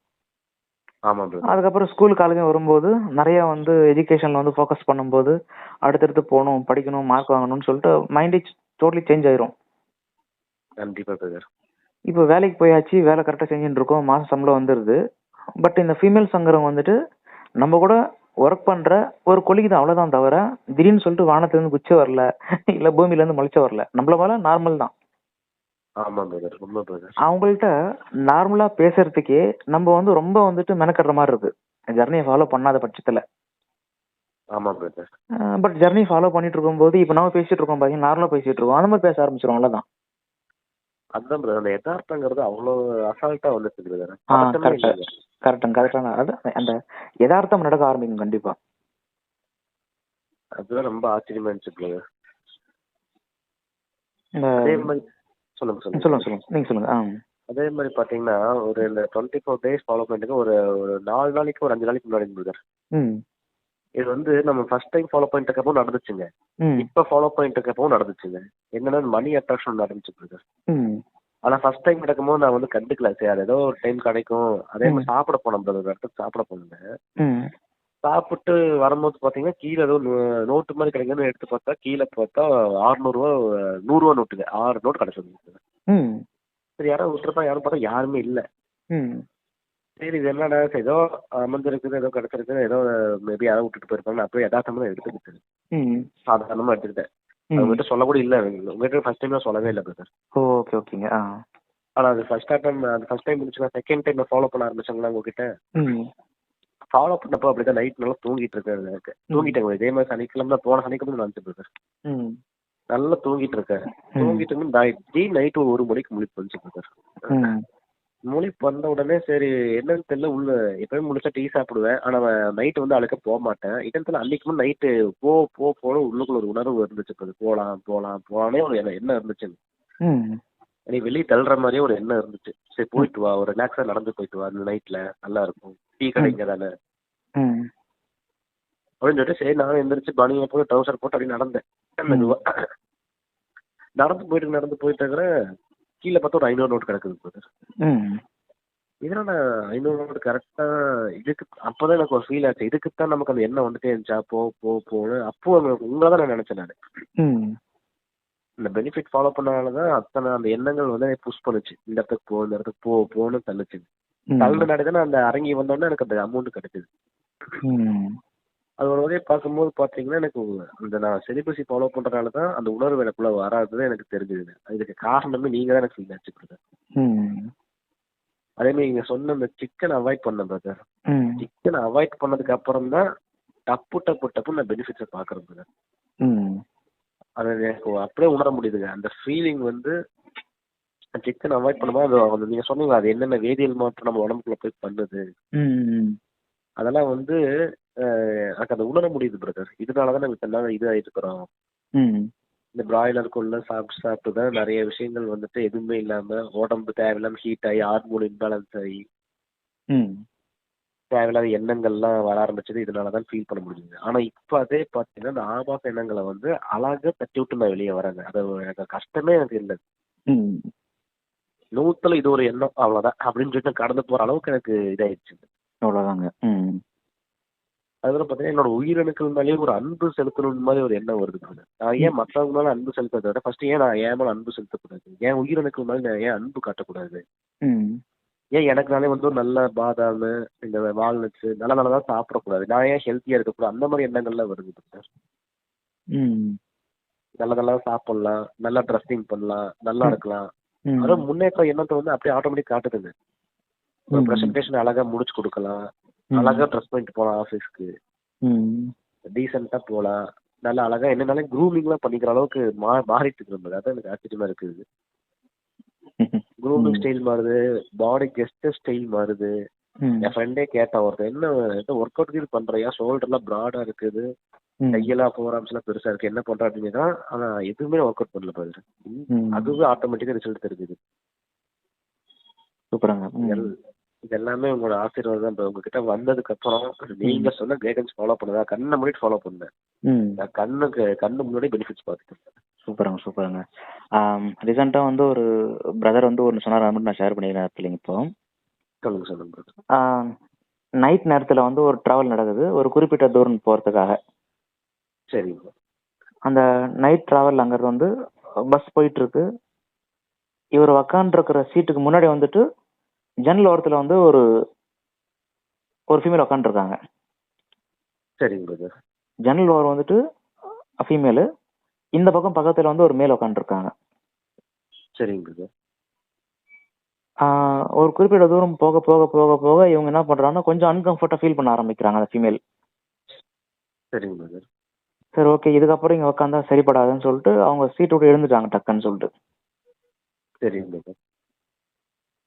ஆமா பிரதர். அதுக்கப்புறம் ஸ்கூல் காலேஜ் வரும்போது நிறைய வந்து எஜுகேஷன்ல வந்து ஃபோக்கஸ் பண்ணும்போது அடுத்தடுத்து போகணும், படிக்கணும், மார்க் வாங்கணும்னு சொல்லிட்டு மைண்டே டோட்டலி சேஞ்ச் ஆயிரும். கண்டிப்பா பிரதர். இப்போ வேலைக்கு போயாச்சு, வேலை கரெக்டா செஞ்சுட்டு இருக்கோம், மாசம் சம்பளம் வந்துருது. பட் இந்த ஃபீமேல்ஸ்ங்கிறவங்க வந்துட்டு நம்ம கூட ஒர்க் பண்ற ஒரு கொலிக் தான் அவ்வளவுதான் தவிர, திடீர்னு சொல்லிட்டு வானத்துல இருந்து குச்சி வரல, இல்ல பூமியில இருந்து முளைச்சு வரல. நம்மள போல நார்மல் தான். ஆமா பிரதர். உண்மை பிரதர். அவங்கள்ட்ட நார்மலா பேசுறதுக்கே நம்ம வந்து ரொம்ப வந்துட்டு மெனக்கடுற மாதிரி இருக்கு, ஜர்னியை ஃபாலோ பண்ணாத பட்சத்துல. ஆமா பிரதர். பட் ஜர்னி ஃபாலோ பண்ணிட்டு இருக்கும்போது இப்போ நம்ம பேசிட்டு இருக்கோம் பாத்தீங்கன்னா, நார்மலா பேசிட்டு இருக்கோம், அந்த மாதிரி பேச ஆரம்பிச்சிடும் அவ்வளவுதான். அதான் பிரதர். அந்த யதார்த்தங்கிறது அவ்வளவு அசால்ட்டா வந்துச்சு பிரதர். கரெக்டான அது அந்த யதார்த்தம் நடக்க ஆரம்பிக்கும் கண்டிப்பா. அதுதான் ரொம்ப ஆச்சரியமா இருந்துச்சு பிரதர். அதே மாதிரி சொல்லுங்க நீங்க சொல்லுங்க. அதே மாதிரி பாத்தீங்கன்னா ஒரு இந்த 24 days ஃபாலோ பண்ணிட்டு ஒரு 4 நாளைக்கு ஒரு 5 நாளைக்கு முன்னாடி பிரதர். இது வந்து நம்ம ஃபர்ஸ்ட் டைம் ஃபாலோ பண்ணிட்டு இருக்கப்போ நடந்துச்சுங்க. இப்ப ஃபாலோ பண்ணிட்டு இருக்கப்போ நடந்துச்சுங்க. என்னன்னா மணி அட்ராக்ஷன் நடந்துச்சு பிரதர். ஆனா ஃபர்ஸ்ட் டைம் நடக்கும்போது நான் வந்து கண்டுக்கல. சரி அது ஏதோ ஒரு டைம் கிடைக்கும். அதே மாதிரி சாப்பிட போனோம் பிரதர். இடத்துக்கு சாப்பிட போனேன். சாப்பிட்டு வரும்போது பாத்தீங்கன்னா கீழே ஏதோ நோட்டு மாதிரி கிடைக்குன்னு எடுத்து பார்த்தா கீழே பார்த்தா 600 ரூபா 100 ரூபா நோட்டுங்க. 6 நோட்டு கிடைச்சது. சரி யாரும் விட்டுருப்பா, யாரும் பார்த்தா யாருமே இல்லை. சரி இது என்னடா ஏதோ அமர்ந்திருக்குது, ஏதோ கிடைச்சிருக்குது, ஏதோ மேபி யாரும் விட்டுட்டு போயிருப்பாங்க. அப்படியே யதார்த்தமா எடுத்துக்கிட்டேன். சாதாரணமா எடுத்துக்கிட்டேன். உங்ககிட்ட சொல்ல கூட இல்லை. உங்ககிட்ட ஃபர்ஸ்ட் டைம் சொல்லவே இல்லை பிரதர். ஓகே ஓகேங்க. ஆனா அது ஃபர்ஸ்ட் டைம் முடிச்சுன்னா செகண்ட் டைம் ஃபாலோ பண்ண ஆரம்பிச்சாங்களா உங்ககிட்ட. ஃபாலோ பண்ணப்போ அப்படிதான் நைட் நல்லா தூங்கிட்டு இருக்கேன். தூங்கிட்டேங்க. இதே மாதிரி சனிக்கிழமை போன சனிக்கிழமை நடந்துச்சு பிரதர். நல்லா தூங்கிட்டு இருக்கேன். தூங்கிட்டு நைட் ஒரு 1 மணிக்கு முழிப்பு வந்துச்சு பிரதர். முழிப்பு வந்த உடனே சரி என்னன்னு தெரியல, உள்ள எப்பயும் முடிச்சா டீ சாப்பிடுவேன். ஆனா நைட்டு வந்து அழுக்க போக மாட்டேன். இடத்துல அன்னைக்கு நைட்டு போன உள்ளுக்குள்ள ஒரு உணர்வு இருந்துச்சு. போலாம் போலானே ஒரு என்ன இருந்துச்சு. நீ வெளியே தள்ளுற மாதிரியே ஒரு எண்ணம் இருந்துச்சு. சரி போயிட்டு வா, ஒரு ரிலாக்ஸா நடந்து போயிட்டு வா, அந்த நைட்ல நல்லா இருக்கும், டீ கடைங்க தானே அப்படின்னு சொல்லிட்டு சரி நானும் எந்திரிச்சு பனியை போய் ட்ரௌசர் போட்டு அப்படி நடந்தேன். நடந்து போயிட்டு இருக்கிற கீழே பார்த்தா ஒரு 500 நோட்டு கிடக்குது. இதனால 500 நோட்டு கரெக்டா இதுக்கு அப்பதான் எனக்கு ஒரு ஃபீல் ஆச்சு. இதுக்குத்தான் நமக்கு அந்த எண்ணம் வந்துட்டே இருந்துச்சா போன்னு. அப்போ உங்களதான் நான் நினைச்சேன். நான் இந்த பெனிஃபிட் ஃபாலோ பண்ணனாலதான் அத்தனை அந்த எண்ணங்கள் வந்து புஷ் பண்ணுச்சு. இந்த இடத்துக்கு போன்னு தள்ளுச்சு. தள்ளுனாடி தானே அந்த அரங்கி வந்தோடனே எனக்கு அந்த அமௌண்ட் கிடைச்சது. அதோட வகையை பார்க்கும்போது பாத்தீங்கன்னா எனக்கு அந்த நான் செலிபஸி ஃபாலோ பண்றதுனாலதான் அந்த உணர்வு எனக்குள்ள வராதுன்னு எனக்கு தெரிஞ்சது. இதுக்கு காரணமே நீங்க தான் எனக்கு ஃபீல் ஆச்சு. அதே மாதிரி நீங்க சொன்ன இந்த சிக்கன் அவாய்ட் பண்ண பிரதர். சிக்கன் அவாய்ட் பண்ணதுக்கு அப்புறம் தான் டப்பு நான் பெனிஃபிட்ஸை பாக்குறேன் பிரதர். அதை எனக்கு அப்படியே உணர முடியுதுங்க. அந்த ஃபீலிங் வந்து சிக்கன் அவாய்ட் பண்ணும்போது அது நீங்க சொன்னீங்க அது என்னென்ன வேதியியல் மாற்றம் நம்ம உடம்புக்குள்ள போய் பண்ணுது, அதெல்லாம் வந்து எனக்கு அதை உணர முடியுது பிரதர். இதனாலதான் நம்ம எல்லாம் இது ஆயிருக்கிறோம். இந்த பிராய்லருக்குள்ள சாப்பிட்டு தான் நிறைய விஷயங்கள் வந்துட்டு எதுவுமே இல்லாம உடம்பு தேவையில்லாம ஹீட் ஆகி ஹார்மோன் இன்பேலன்ஸ் ஆகி தேவையில்லாத எண்ணங்கள்லாம் வர ஆரம்பிச்சது. இதனாலதான் ஃபீல் பண்ண முடியுது. ஆனா இப்ப அதே பாத்தீங்கன்னா இந்த ஆபாச எண்ணங்களை வந்து அழகா தட்டி விட்டு நான் வெளியே வரேங்க. அது எனக்கு கஷ்டமே எனக்கு இல்லை. 100ல இது ஒரு எண்ணம் அவ்வளவுதான் அப்படின்னு சொல்லிட்டு கடந்து போற அளவுக்கு எனக்கு இதாயிடுச்சு. அவ்வளவுதாங்க. அதுல பாத்தீங்கன்னா என்னோட உயிரணுக்கள் மேலேயே ஒரு அன்பு செலுத்தணும் மாதிரி ஒரு எண்ணம் வருது. நான் ஏன் மற்றவங்க மேல அன்பு செலுத்துறத விட ஃபர்ஸ்ட் ஏன் நான் ஏன் மேல அன்பு செலுத்தக்கூடாது, ஏன் உயிரணுக்கள் மேல நான் ஏன் அன்பு காட்டக்கூடாது, ஏன் எனக்கு நானே வந்து ஒரு நல்ல பாதாம் இந்த வால்நட்ஸ் நல்ல நல்லதான் சாப்பிடக்கூடாது, நான் ஏன் ஹெல்த்தியா இருக்கக்கூடாது, அந்த மாதிரி எண்ணங்கள்லாம் வருது சார். நல்ல நல்லா சாப்பிடலாம், நல்லா ட்ரெஸ்ஸிங் பண்ணலாம், நல்லா இருக்கலாம், அதுவும் முன்னேற்ற எண்ணத்தை வந்து அப்படியே ஆட்டோமேட்டிக் காட்டுதுங்க. ஒரு ப்ரெசன்டேஷன் அழகா முடிச்சு கொடுக்கலாம், அழகா ட்ரெஸ் பண்ணிட்டு போலாம், ஆஃபீஸ்க்கு டீசெண்டா போலாம், நல்லா அழகா என்னனாலும் க்ரூமிங் எல்லாம் பண்ணிக்கிற அளவுக்கு மாறிட்டு இருக்கு. அதான் எனக்கு ஆச்சரியமா இருக்குது. க்ரூமிங் ஸ்டைல் மாறுது, பாடி கெஸ்டர் ஸ்டைல் மாறுது. என் ஃப்ரெண்டே கேட்டான் ஒருத்தர், என்ன ஒர்க் அவுட் கீழ் பண்றியா, ஷோல்டர் எல்லாம் ப்ராடா இருக்குது, கையெல்லாம் ஃபோர்ஆர்ம்ஸ் எல்லாம் பெருசா இருக்கு, என்ன பண்ற அப்படின்னா ஆனா எதுவுமே ஒர்க் அவுட் பண்ணல பாரு. அதுவே ஆட்டோமேட்டிக்கா ரிசல்ட் தெரியுது. இது எல்லாமே உங்களோட ஆசீர்வாதம் தான். உங்ககிட்ட வந்ததுக்கு அப்புறம் நீங்க சொன்ன கைடன்ஸ் ஃபாலோ பண்ணதா கண்ணை முன்னாடி ஃபாலோ பண்ணேன். கண்ணு முன்னாடி பெனிஃபிட்ஸ் பார்த்துட்டேன். சூப்பருங்க. ரீசெண்டா வந்து ஒரு பிரதர் வந்து ஒன்று சொன்னார், அதை மட்டும் நான் ஷேர் பண்ணிக்கிறேன் இல்லைங்க. இப்போ சொல்லுங்க. நைட் நேரத்தில் வந்து ஒரு டிராவல் நடக்குது, ஒரு குறிப்பிட்ட தூரம் போகிறதுக்காக. சரி. அந்த நைட் டிராவல் அங்கிறது வந்து பஸ் போயிட்டு இருக்கு. இவர் உக்காந்துருக்கிற சீட்டுக்கு முன்னாடி வந்துட்டு ஜன்னல் ஓரத்தில் வந்து ஒரு ஃபீமேல் உக்காந்துருக்காங்க. சரிங்க. ஜன்னல் ஓரம் வந்துட்டு ஃபீமேலு, இந்த பக்கம் பக்கத்தில் வந்து ஒரு மேல் உக்காந்துருக்காங்க. சரிங்க. ஒரு குறிப்பிட்ட தூரம் போக போக போக போக இவங்க என்ன பண்றாங்கன்னா கொஞ்சம் அன்கம்ஃபர்டா ஃபீல் பண்ண ஆரம்பிக்கிறாங்க அந்த ஃபீமேல். சரிங்க. சரி ஓகே, இதுக்கப்புறம் இங்க உட்காந்தா சரிப்படாதுன்னு சொல்லிட்டு அவங்க சீட்டு விட்டு எழுந்துட்டாங்க டக்குன்னு சொல்லிட்டு. சரிங்க.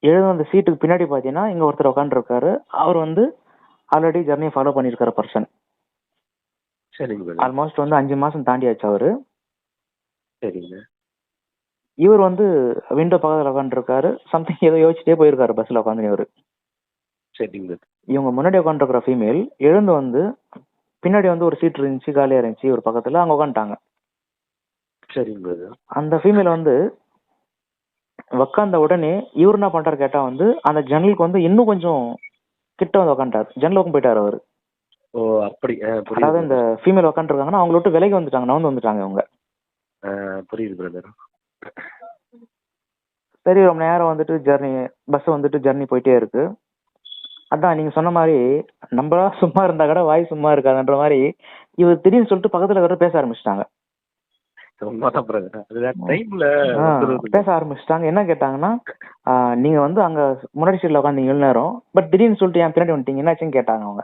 எழுந்து அந்த சீட்டுக்கு பின்னாடி பாத்தீங்கன்னா இங்க ஒருத்தர் உட்காந்துருக்காரு. அவர் வந்து ஆல்ரெடி ஜர்னியை ஃபாலோ பண்ணிருக்கிற பர்சன். சரிங்க. ஆல்மோஸ்ட் வந்து 5 மாசம் தாண்டி ஆச்சு அவரு. சரிங்க. இவர் வந்து விண்டோ பக்கத்துல உட்காந்துருக்காரு. சம்திங் ஏதோ யோசிச்சுட்டே போயிருக்காரு பஸ்ல உட்காந்து இவரு. சரிங்க. இவங்க முன்னாடி உட்காந்துருக்கிற ஃபீமேல் எழுந்து வந்து பின்னாடி வந்து ஒரு சீட் இருந்துச்சு, காலியா இருந்துச்சு ஒரு பக்கத்துல, அங்க உட்காந்துட்டாங்க. சரிங்க. அந்த ஃபீமேல் வந்து உட்காந்த உடனே இவர் என்ன பண்றாரு கேட்டா வந்து அந்த ஜன்னலுக்கு வந்து இன்னும் கொஞ்சம் கிட்ட வந்து உட்காந்துட்டாரு. ஜன்னலுக்கும் போயிட்டாரு அவரு. ஓ அப்படி. அதாவது இந்த ஃபீமேல் உட்காந்துருக்காங்கன்னா அவங்கள விட்டு விலகி வந்துட்டாங்க, நவுந்து வந்துட்டாங்க அவங்க. புரியுது பிரதர். சரி, ரொம்ப நேரம் வந்துட்டு பஸ் வந்துட்டு ஜர்னி போயிட்டே இருக்கு. அதான் நீங்க சொன்ன மாதிரி நம்மளா சும்மா இருந்தா கூட வாய் சும்மா இருக்காதுன்ற மாதிரி இவர் திடீர்னு சொல்லிட்டு பக்கத்துல இருக்கிற பேச ஆரம்பிச்சிட்டாங்க. பேச ஆரம்பிச்சிட்டாங்க. என்ன கேட்டாங்கன்னா, நீங்க வந்து அங்க முன்னாடி சீட்ல உட்காந்து இவ்வளவு நேரம், பட் திடீர்னு சொல்லிட்டு என் பின்னாடி வந்துட்டீங்க, என்னாச்சுன்னு கேட்டாங்க அவங்க.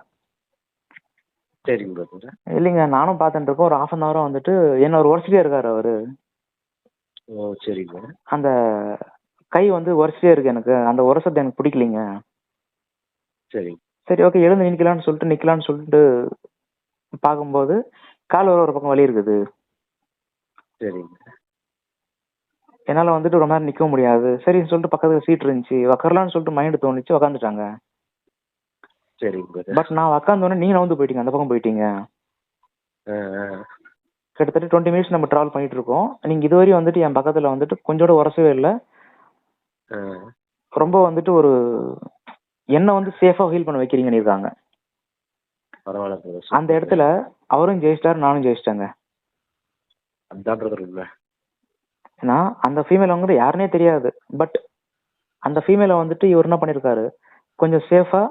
இல்லைங்க, நானும் பார்த்துட்டு இருக்கோம், ஒரு 1/2 hour வந்துட்டு என்ன ஒரு உரைச்சிட்டே இருக்காரு அவரு. அந்த கை வந்து உரைச்சிட்டே இருக்கு, எனக்கு அந்த உரசத்தை எனக்கு பிடிக்கலைங்க. சரி ஓகே, எழுந்து நிக்கலாம்னு சொல்லிட்டு பார்க்கும்போது கால் ஒரு பக்கம் வலி இருக்குது. என்னால வந்துட்டு ரொம்ப நேரம் நிக்க முடியாது. சரின்னு சொல்லிட்டு பக்கத்துல சீட் இருந்துச்சு. உக்காரலாம்னு சொல்லிட்டு மைண்ட் தோணுச்சு, உக்காந்துட்டாங்க. சரிங்க பட் நான் உக்காந்தோடனே நீங்க நவுந்து போயிட்டீங்க, அந்த பக்கம் போயிட்டீங்க. கிட்டத்தட்ட 20 மினிட்ஸ் நம்ம டிராவல் பண்ணிட்டு இருக்கோம். நீங்க இதுவரையும் வந்துட்டு என் பக்கத்துல வந்துட்டு கொஞ்சோட உரசவே இல்லை. ரொம்ப வந்துட்டு ஒரு என்ன வந்து சேஃபா ஃபீல் பண்ண வைக்கிறீங்கன்னு இருக்காங்க. அந்த இடத்துல அவரும் ஜெயிச்சிட்டாரு, நானும் ஜெயிச்சிட்டேங்க. ஏன்னா அந்த ஃபீமேல் வந்து யாருனே தெரியாது. பட் அந்த ஃபீமேலை வந்துட்டு இவர் என்ன பண்ணிருக்காரு, கொஞ்சம் சேஃபா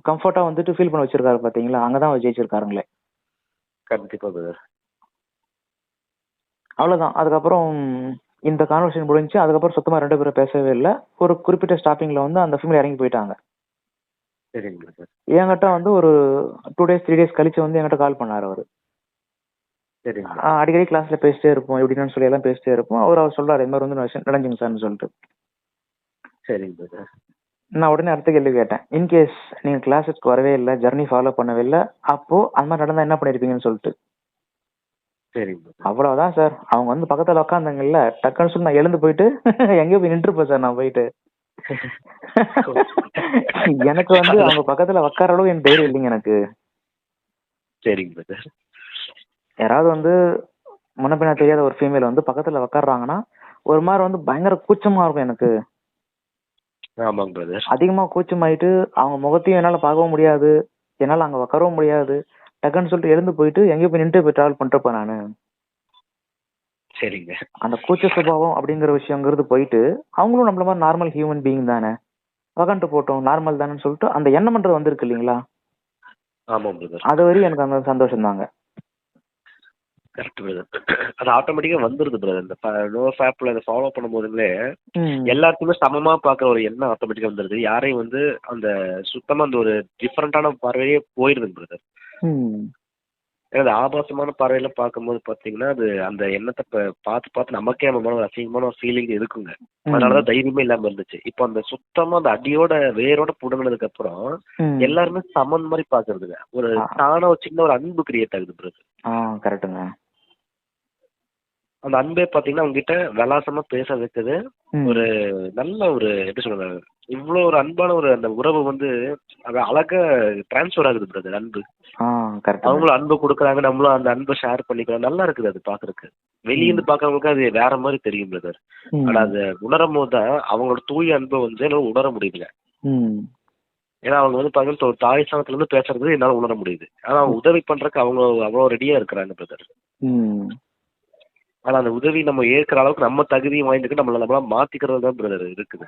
கம்ஃபர்ட்டா வந்துட்டு ஃபீல் பண்ண வச்சிருக்காரு பாத்தீங்களா. அங்கதான் அவர் ஜெயிச்சிருக்காருங்களே. கண்டிப்பா. அவ்வளவுதான். அதுக்கப்புறம் இந்த கான்வர்சேஷன் முடிஞ்சு. அதுக்கப்புறம் சுத்தமா 2 பேரும் பேசவே இல்லை. ஒரு குறிப்பிட்ட ஸ்டாப்பிங்ல வந்து அந்த ஃபீமேல் இறங்கி போயிட்டாங்க. என்கிட்ட வந்து ஒரு 2 days 3 days கழிச்சு வந்து என்கிட்ட கால் பண்ணாரு அவரு. அடிக்கடி கிளாஸ்ல பேசிட்டே இருப்போம், எப்படின்னு சொல்லி எல்லாம் பேசிட்டே இருப்போம். அவர் சொல்றாரு, இந்த மாதிரி வந்து நடந்துங்க சார்னு சொல்லிட்டு. நான் உடனே அடுத்த கேள்வி கேட்டேன், இன்கேஸ் நீங்க கிளாஸுக்கு வரவே இல்லை, ஜர்னி ஃபாலோ பண்ணவே இல்லை, அப்போ அந்த மாதிரி நடந்தா என்ன பண்ணிருப்பீங்கன்னு சொல்லிட்டு. அவ்வளவுதான் சார். அவங்க வந்து பக்கத்துல உட்காந்தாங்கல்ல, டக்குன்னு சொல்லி நான் எழுந்து போயிட்டு எங்கேயோ போய் நின்றுப்பேன் சார். நான் போயிட்டு எனக்கு வந்து அவங்க பக்கத்துல உட்கார அளவு என் தைரியம் இல்லைங்க எனக்கு. யாராவது வந்து முன்னப்பின்னா தெரியாத ஒரு ஃபீமேல் வந்து பக்கத்துல உட்காடுறாங்கன்னா ஒரு மாதிரி வந்து பயங்கர கூச்சமா இருக்கும் எனக்கு. அதிகமா கூச்சமாயிட்டு அவங்க முகத்தையும் என்னால பார்க்கவும் முடியாது, என்னால அங்க உட்காரவும் முடியாது. டக்குன்னு சொல்லிட்டு எழுந்து போயிட்டு எங்கேயும் போய் நின்று போய் டிராவல் பண்ணிட்டு நானு. சரிங்க. அந்த கூச்ச சுபாவம் அப்படிங்கிற விஷயங்கிறது போயிட்டு அவங்களும் நம்மள மாதிரி நார்மல் ஹியூமன் பீயிங் தானே, உக்காந்துட்டு போட்டோம் நார்மல் தானேன்னு சொல்லிட்டு அந்த எண்ணம் பண்றது வந்திருக்கு இல்லைங்களா. அது வரையும் எனக்கு அந்த சந்தோஷம் தாங்க. Correct brother. அது ஆட்டோமேட்டிக்கா வந்துருது பிரதர். இந்த நோ ஃபேப்ல அதை ஃபாலோ பண்ணும்போதுங்களே எல்லாருக்குமே சமமா பாக்குற ஒரு எண்ணம் ஆட்டோமேட்டிக்கா வந்துருது. யாரையும் வந்து அந்த சுத்தமா அந்த ஒரு டிஃபரெண்டான பார்வையே போயிருது பிரதர். ஏன்னா ஆபாசமான பார்வையில பார்க்கும்போது பாத்தீங்கன்னா அது அந்த எண்ணத்தை பார்த்து நமக்கே அந்த மாதிரி அசிங்கமான ஒரு ஃபீலிங் இருக்குங்க. அதனாலதான் தைரியமே இல்லாம இருந்துச்சு. இப்போ அந்த சுத்தமா அந்த அடியோட வேரோட புடுங்கினதுக்கு அப்புறம் எல்லாருமே சமன் மாதிரி பாக்குறதுங்க. ஒரு தான ஒரு சின்ன ஒரு அன்பு கிரியேட் ஆகுது பிரதர். கரெக்டுங்க. அந்த அன்பே பாத்தீங்கன்னா உங்ககிட்ட விலாசமா பேச வைக்குது. ஒரு நல்ல ஒரு எப்படி சொல்றது, இவ்வளவு ஒரு அன்பான ஒரு அந்த உறவு வந்து அது அழகா டிரான்ஸ்பர் ஆகுது பிரதர். அன்பு அவங்களும் அன்பு கொடுக்குறாங்க, நம்மளும் அந்த அன்பை ஷேர் பண்ணிக்கிறோம். நல்லா இருக்குது அது பாக்குறதுக்கு. வெளியிருந்து பாக்குறவங்களுக்கு அது வேற மாதிரி தெரியும் பிரதர். ஆனா அது உணரும் போது தான் அவங்களோட தூய அன்பை வந்து உணர முடியுதுங்க. ஏன்னா அவங்க வந்து பாத்தீங்கன்னா ஒரு தாய் ஸ்தானத்துல இருந்து பேசுறது என்னால உணர முடியுது. ஆனா அவங்க உதவி பண்றதுக்கு அவங்க அவ்வளவு ரெடியா இருக்கிறாங்க பிரதர். ஆனா அந்த உதவி நம்ம ஏற்கிற அளவுக்கு நம்ம தகுதியை வாய்ந்துக்கு நம்மள மாத்திக்கிறது தான் பிரதர் இருக்குது.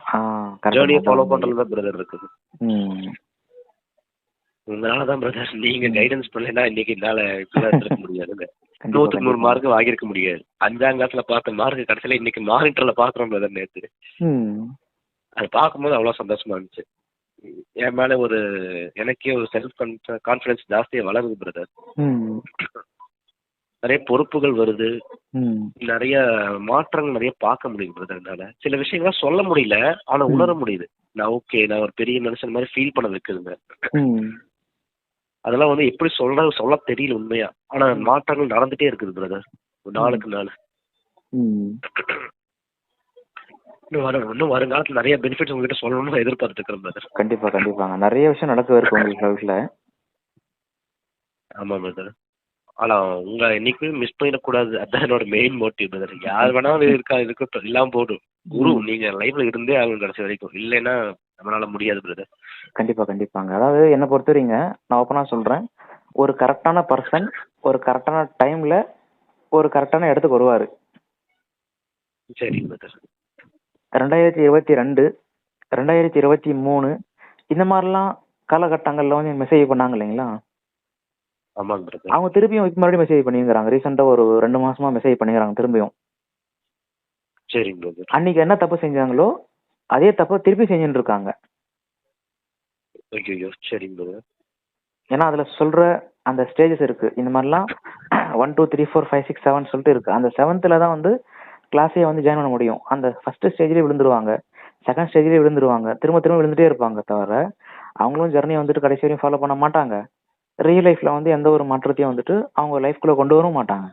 ஜேர்னியை ஃபாலோ பண்றது தான் பிரதர் இருக்குது. உங்களாலதான் பிரதர் நீங்க கைடன்ஸ் பண்ணலைன்னா இன்னைக்கு என்னால இப்படிதான் இருக்க முடியாதுங்க. 100க்கு 100 மார்க் வாங்கியிருக்க முடியாது. 5ஆம் கிளாஸ்ல பார்த்த மார்க் கடைசியில இன்னைக்கு மானிட்டர்ல பாக்குறோம் பிரதர். நேற்று அது பார்க்கும்போது அவ்வளவு சந்தோஷமா இருந்துச்சு. என் மேல ஒரு எனக்கே ஒரு செல்ஃப் கான்பிடன்ஸ் ஜாஸ்தியா வளருது பிரதர். நிறைய பொறுப்புகள் வருது, நிறைய மாற்றங்கள் நிறைய பார்க்க முடியுது பிரதர்னால. சில விஷயங்கள்லாம் சொல்ல முடியல, ஆனா உணர முடியுது. நான் ஓகே, நான் ஒரு பெரிய மனுஷன் மாதிரி ஃபீல் பண்ண வைக்குதுங்க. அதெல்லாம் வந்து எப்படி சொல்ல தெரியல உண்மையா. ஆனா மாற்றங்கள் நடந்துட்டே இருக்குது பிரதர், நாளுக்கு நாள். இன்னும் வருங்காலத்துல நிறைய பெனிஃபிட்ஸ் உங்ககிட்ட சொல்லணும்னு எதிர்பார்த்துக்கிறேன் பிரதர். கண்டிப்பா கண்டிப்பாங்க. நிறைய விஷயம் நடக்க இருக்கு உங்களுக்கு லைஃப்ல. ஆமா பிரதர். ஆனா உங்க என்னைக்குமே மிஸ் பண்ணிடக்கூடாது, அதான் என்னோட மெயின் மோட்டிவ் பிரதர். யார் வேணாலும் இருக்கட்டும், எல்லாம் போடும். குரு நீங்க லைஃப்ல இருந்தே ஆகும் கடைசி வரைக்கும், இல்லைன்னா நம்மளால முடியாது பிரதர். கண்டிப்பா கண்டிப்பாங்க. அதாவது என்ன பொறுத்தவரைங்க, நான் ஓப்பனா சொல்றேன், ஒரு கரெக்டான பர்சன் ஒரு கரெக்டான டைம்ல ஒரு கரெக்டான இடத்துக்கு வருவாரு. சரி பிரதர். 2022 2023 இந்த மாதிரிலாம் காலகட்டங்கள்ல வந்து மெசேஜ் பண்ணாங்க இல்லைங்களா. அவங்க திருப்பியும் மறுபடியும் மெசேஜ் பண்ணிக்கிறாங்க. ரீசெண்டா ஒரு 2 மாசமா மெசேஜ் பண்ணிக்கிறாங்க திரும்பியும். அன்னைக்கு என்ன தப்பு செஞ்சாங்களோ அதே தப்பு திருப்பி செஞ்சுட்டு இருக்காங்க. ஏன்னா அதுல சொல்ற அந்த ஸ்டேஜஸ் இருக்கு. இந்த மாதிரிலாம் 1 2 3 4 5 6 7 சொல்லிட்டு இருக்கு. அந்த 7th தான் வந்து கிளாஸே வந்து ஜாயின் பண்ண முடியும். அந்த ஃபர்ஸ்ட் ஸ்டேஜ்லயே விழுந்துருவாங்க, செகண்ட் ஸ்டேஜ்லயே விழுந்துருவாங்க, திரும்ப விழுந்துட்டே இருப்பாங்க. தவிர அவங்களும் ஜர்னி வந்துட்டு கடைசி வரையும் ஃபாலோ பண்ண மாட்டாங்க. ரியல் லைஃப்ல வந்து எந்த ஒரு மாற்றத்தையும் வந்துட்டு அவங்க லைஃப்குள்ள கொண்டு வரவும் மாட்டாங்க.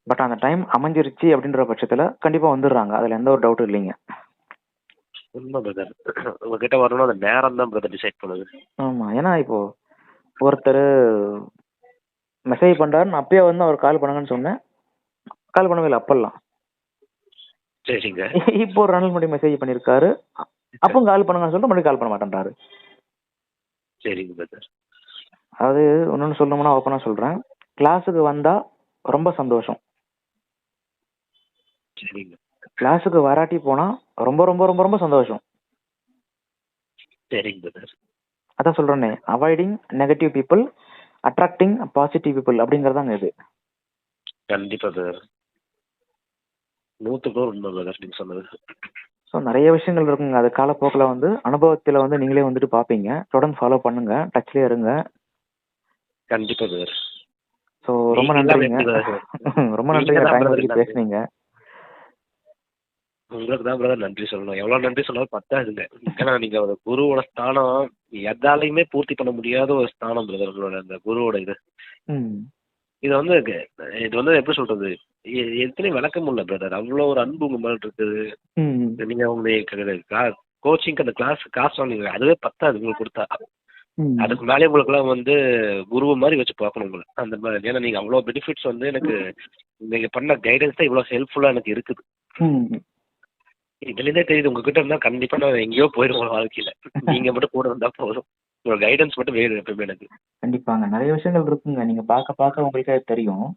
பட் அந்த டைம் அமைஞ்சிருச்சு அப்படின்ற பட்சத்துல கண்டிப்பா வந்துடுறாங்க. அதுல எந்த ஒரு டவுட்டும் இல்லைங்க. உண்மை பிரதர். உங்ககிட்ட வரணும் அந்த நேரம் தான் பிரதர் டிசைட் பண்ணுது. ஆமா, ஏன்னா இப்போ ஒருத்தர் மெசேஜ் பண்றாரு, நான் அப்பயே வந்து அவர் கால் பண்ணுங்கன்னு சொன்னேன், கால் பண்ணவே இல்லை அப்பெல்லாம். சரிங்க. இப்போ ஒரு 2 நாள் முன்னாடி மெசேஜ் பண்ணிருக்காரு, அப்போ கால் பண்ணுங்கன்னு சொல்லிட்டு மறுபடியும் கால் பண்ண மாட்டேன்றாரு. சரிங்க பிரதர். அதாவது இன்னொன்னு சொல்லணும்னா ஓப்பனா சொல்றேன், கிளாஸுக்கு வந்தா ரொம்ப சந்தோஷம். சரிங்க. கிளாஸுக்கு வராட்டி போனா ரொம்ப ரொம்ப ரொம்ப ரொம்ப சந்தோஷம். சரிங்க பிரதர். அதான் சொல்றேனே, avoiding negative people, attracting positive people அப்படிங்கறதாங்க இது. கண்டிப்பா பிரதர். 100% உண்மை பிரதர் நீங்க சொன்னது. ஸோ நிறைய விஷயங்கள் இருக்குங்க. அது காலப்போக்கில் வந்து அனுபவத்தில் வந்து நீங்களே வந்துட்டு பார்ப்பீங்க. தொடர்ந்து ஃபாலோ பண்ணுங்க, டச்லேயே இருங்க. கண்டிப்பா பிரதர். ஸோ ரொம்ப நன்றிங்க. ரொம்ப நன்றிங்க, டைம் ஒதுக்கி பேசுனீங்க. உங்களுக்கு தான் பிரதர் நன்றி சொல்லணும். எவ்வளவு நன்றி சொன்னாலும் பத்தாதுங்க. ஏன்னா நீங்க ஒரு குருவோட ஸ்தானம் எதாலையுமே பூர்த்தி பண்ண முடியாத ஒரு ஸ்தானம் பிரதர். உங்களோட அந்த குருவோட இது இது வந்து எப்படி சொல்றது, எத்தனையும் விளக்க முடியல பிரதர். அவ்வளவு ஒரு அன்பு உங்க மேல இருக்குது. நீங்க உங்க கோச்சிங்க்கு அந்த கிளாஸ் காசு வாங்குவீங்க, அதுவே பத்தாது உங்களுக்கு கொடுத்தா. அதுக்கு மேலே உங்களுக்கு எல்லாம் வந்து குருவு மாதிரி வச்சு பார்க்கணும் உங்களை அந்த மாதிரி. ஏன்னா நீங்க அவ்வளவு பெனிஃபிட்ஸ் வந்து எனக்கு நீங்க பண்ண கைடன்ஸ் தான் இவ்வளவு ஹெல்ப்ஃபுல்லா எனக்கு இருக்குது. இதுல இருந்தே தெரியுது உங்ககிட்ட இருந்தா கண்டிப்பா நான் எங்கேயோ போயிடுவோம் வாழ்க்கையில. நீங்க மட்டும் கூட இருந்தா போதும். உங்க கைடன்ஸ் மட்டும் வேணும் எப்பவுமே எனக்கு. கண்டிப்பாங்க, நிறைய விஷயங்கள் இருக்குங்க. நீங்க பார்க்க பார்க்க உங்களுக்கே தெரியும்.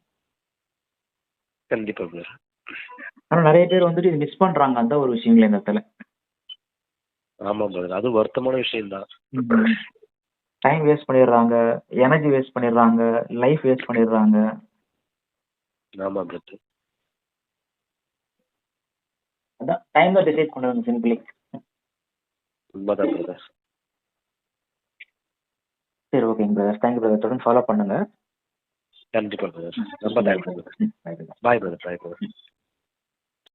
கண்டிப்பா பிரதர். ஆனா நிறைய பேர் வந்துட்டு இது மிஸ் பண்றாங்க அந்த ஒரு விஷயங்களே இந்த இடத்துல. ஆமா பிரதர், அது வருத்தமான விஷயம் தான். டைம் வேஸ்ட் பண்ணிடுறாங்க, எனர்ஜி வேஸ்ட் பண்ணிடுறாங்க, லைஃப் வேஸ்ட் பண்ணிடுறாங்க. ஆமா பிரதர். அதான் டைம் தான் டிசைட் பண்ணுவாங்க சிம்பிளி. உண்மைதான் பிரதர். சரி, ஓகேங்க பிரதர். Thank you brother. தொடர்ந்து ஃபாலோ பண்ணுங்க. கண்டிப்பா பிரதர். ரொம்ப தேங்க்ஸ் பிரதர். பாய் பிரதர். பாய் பிரதர்.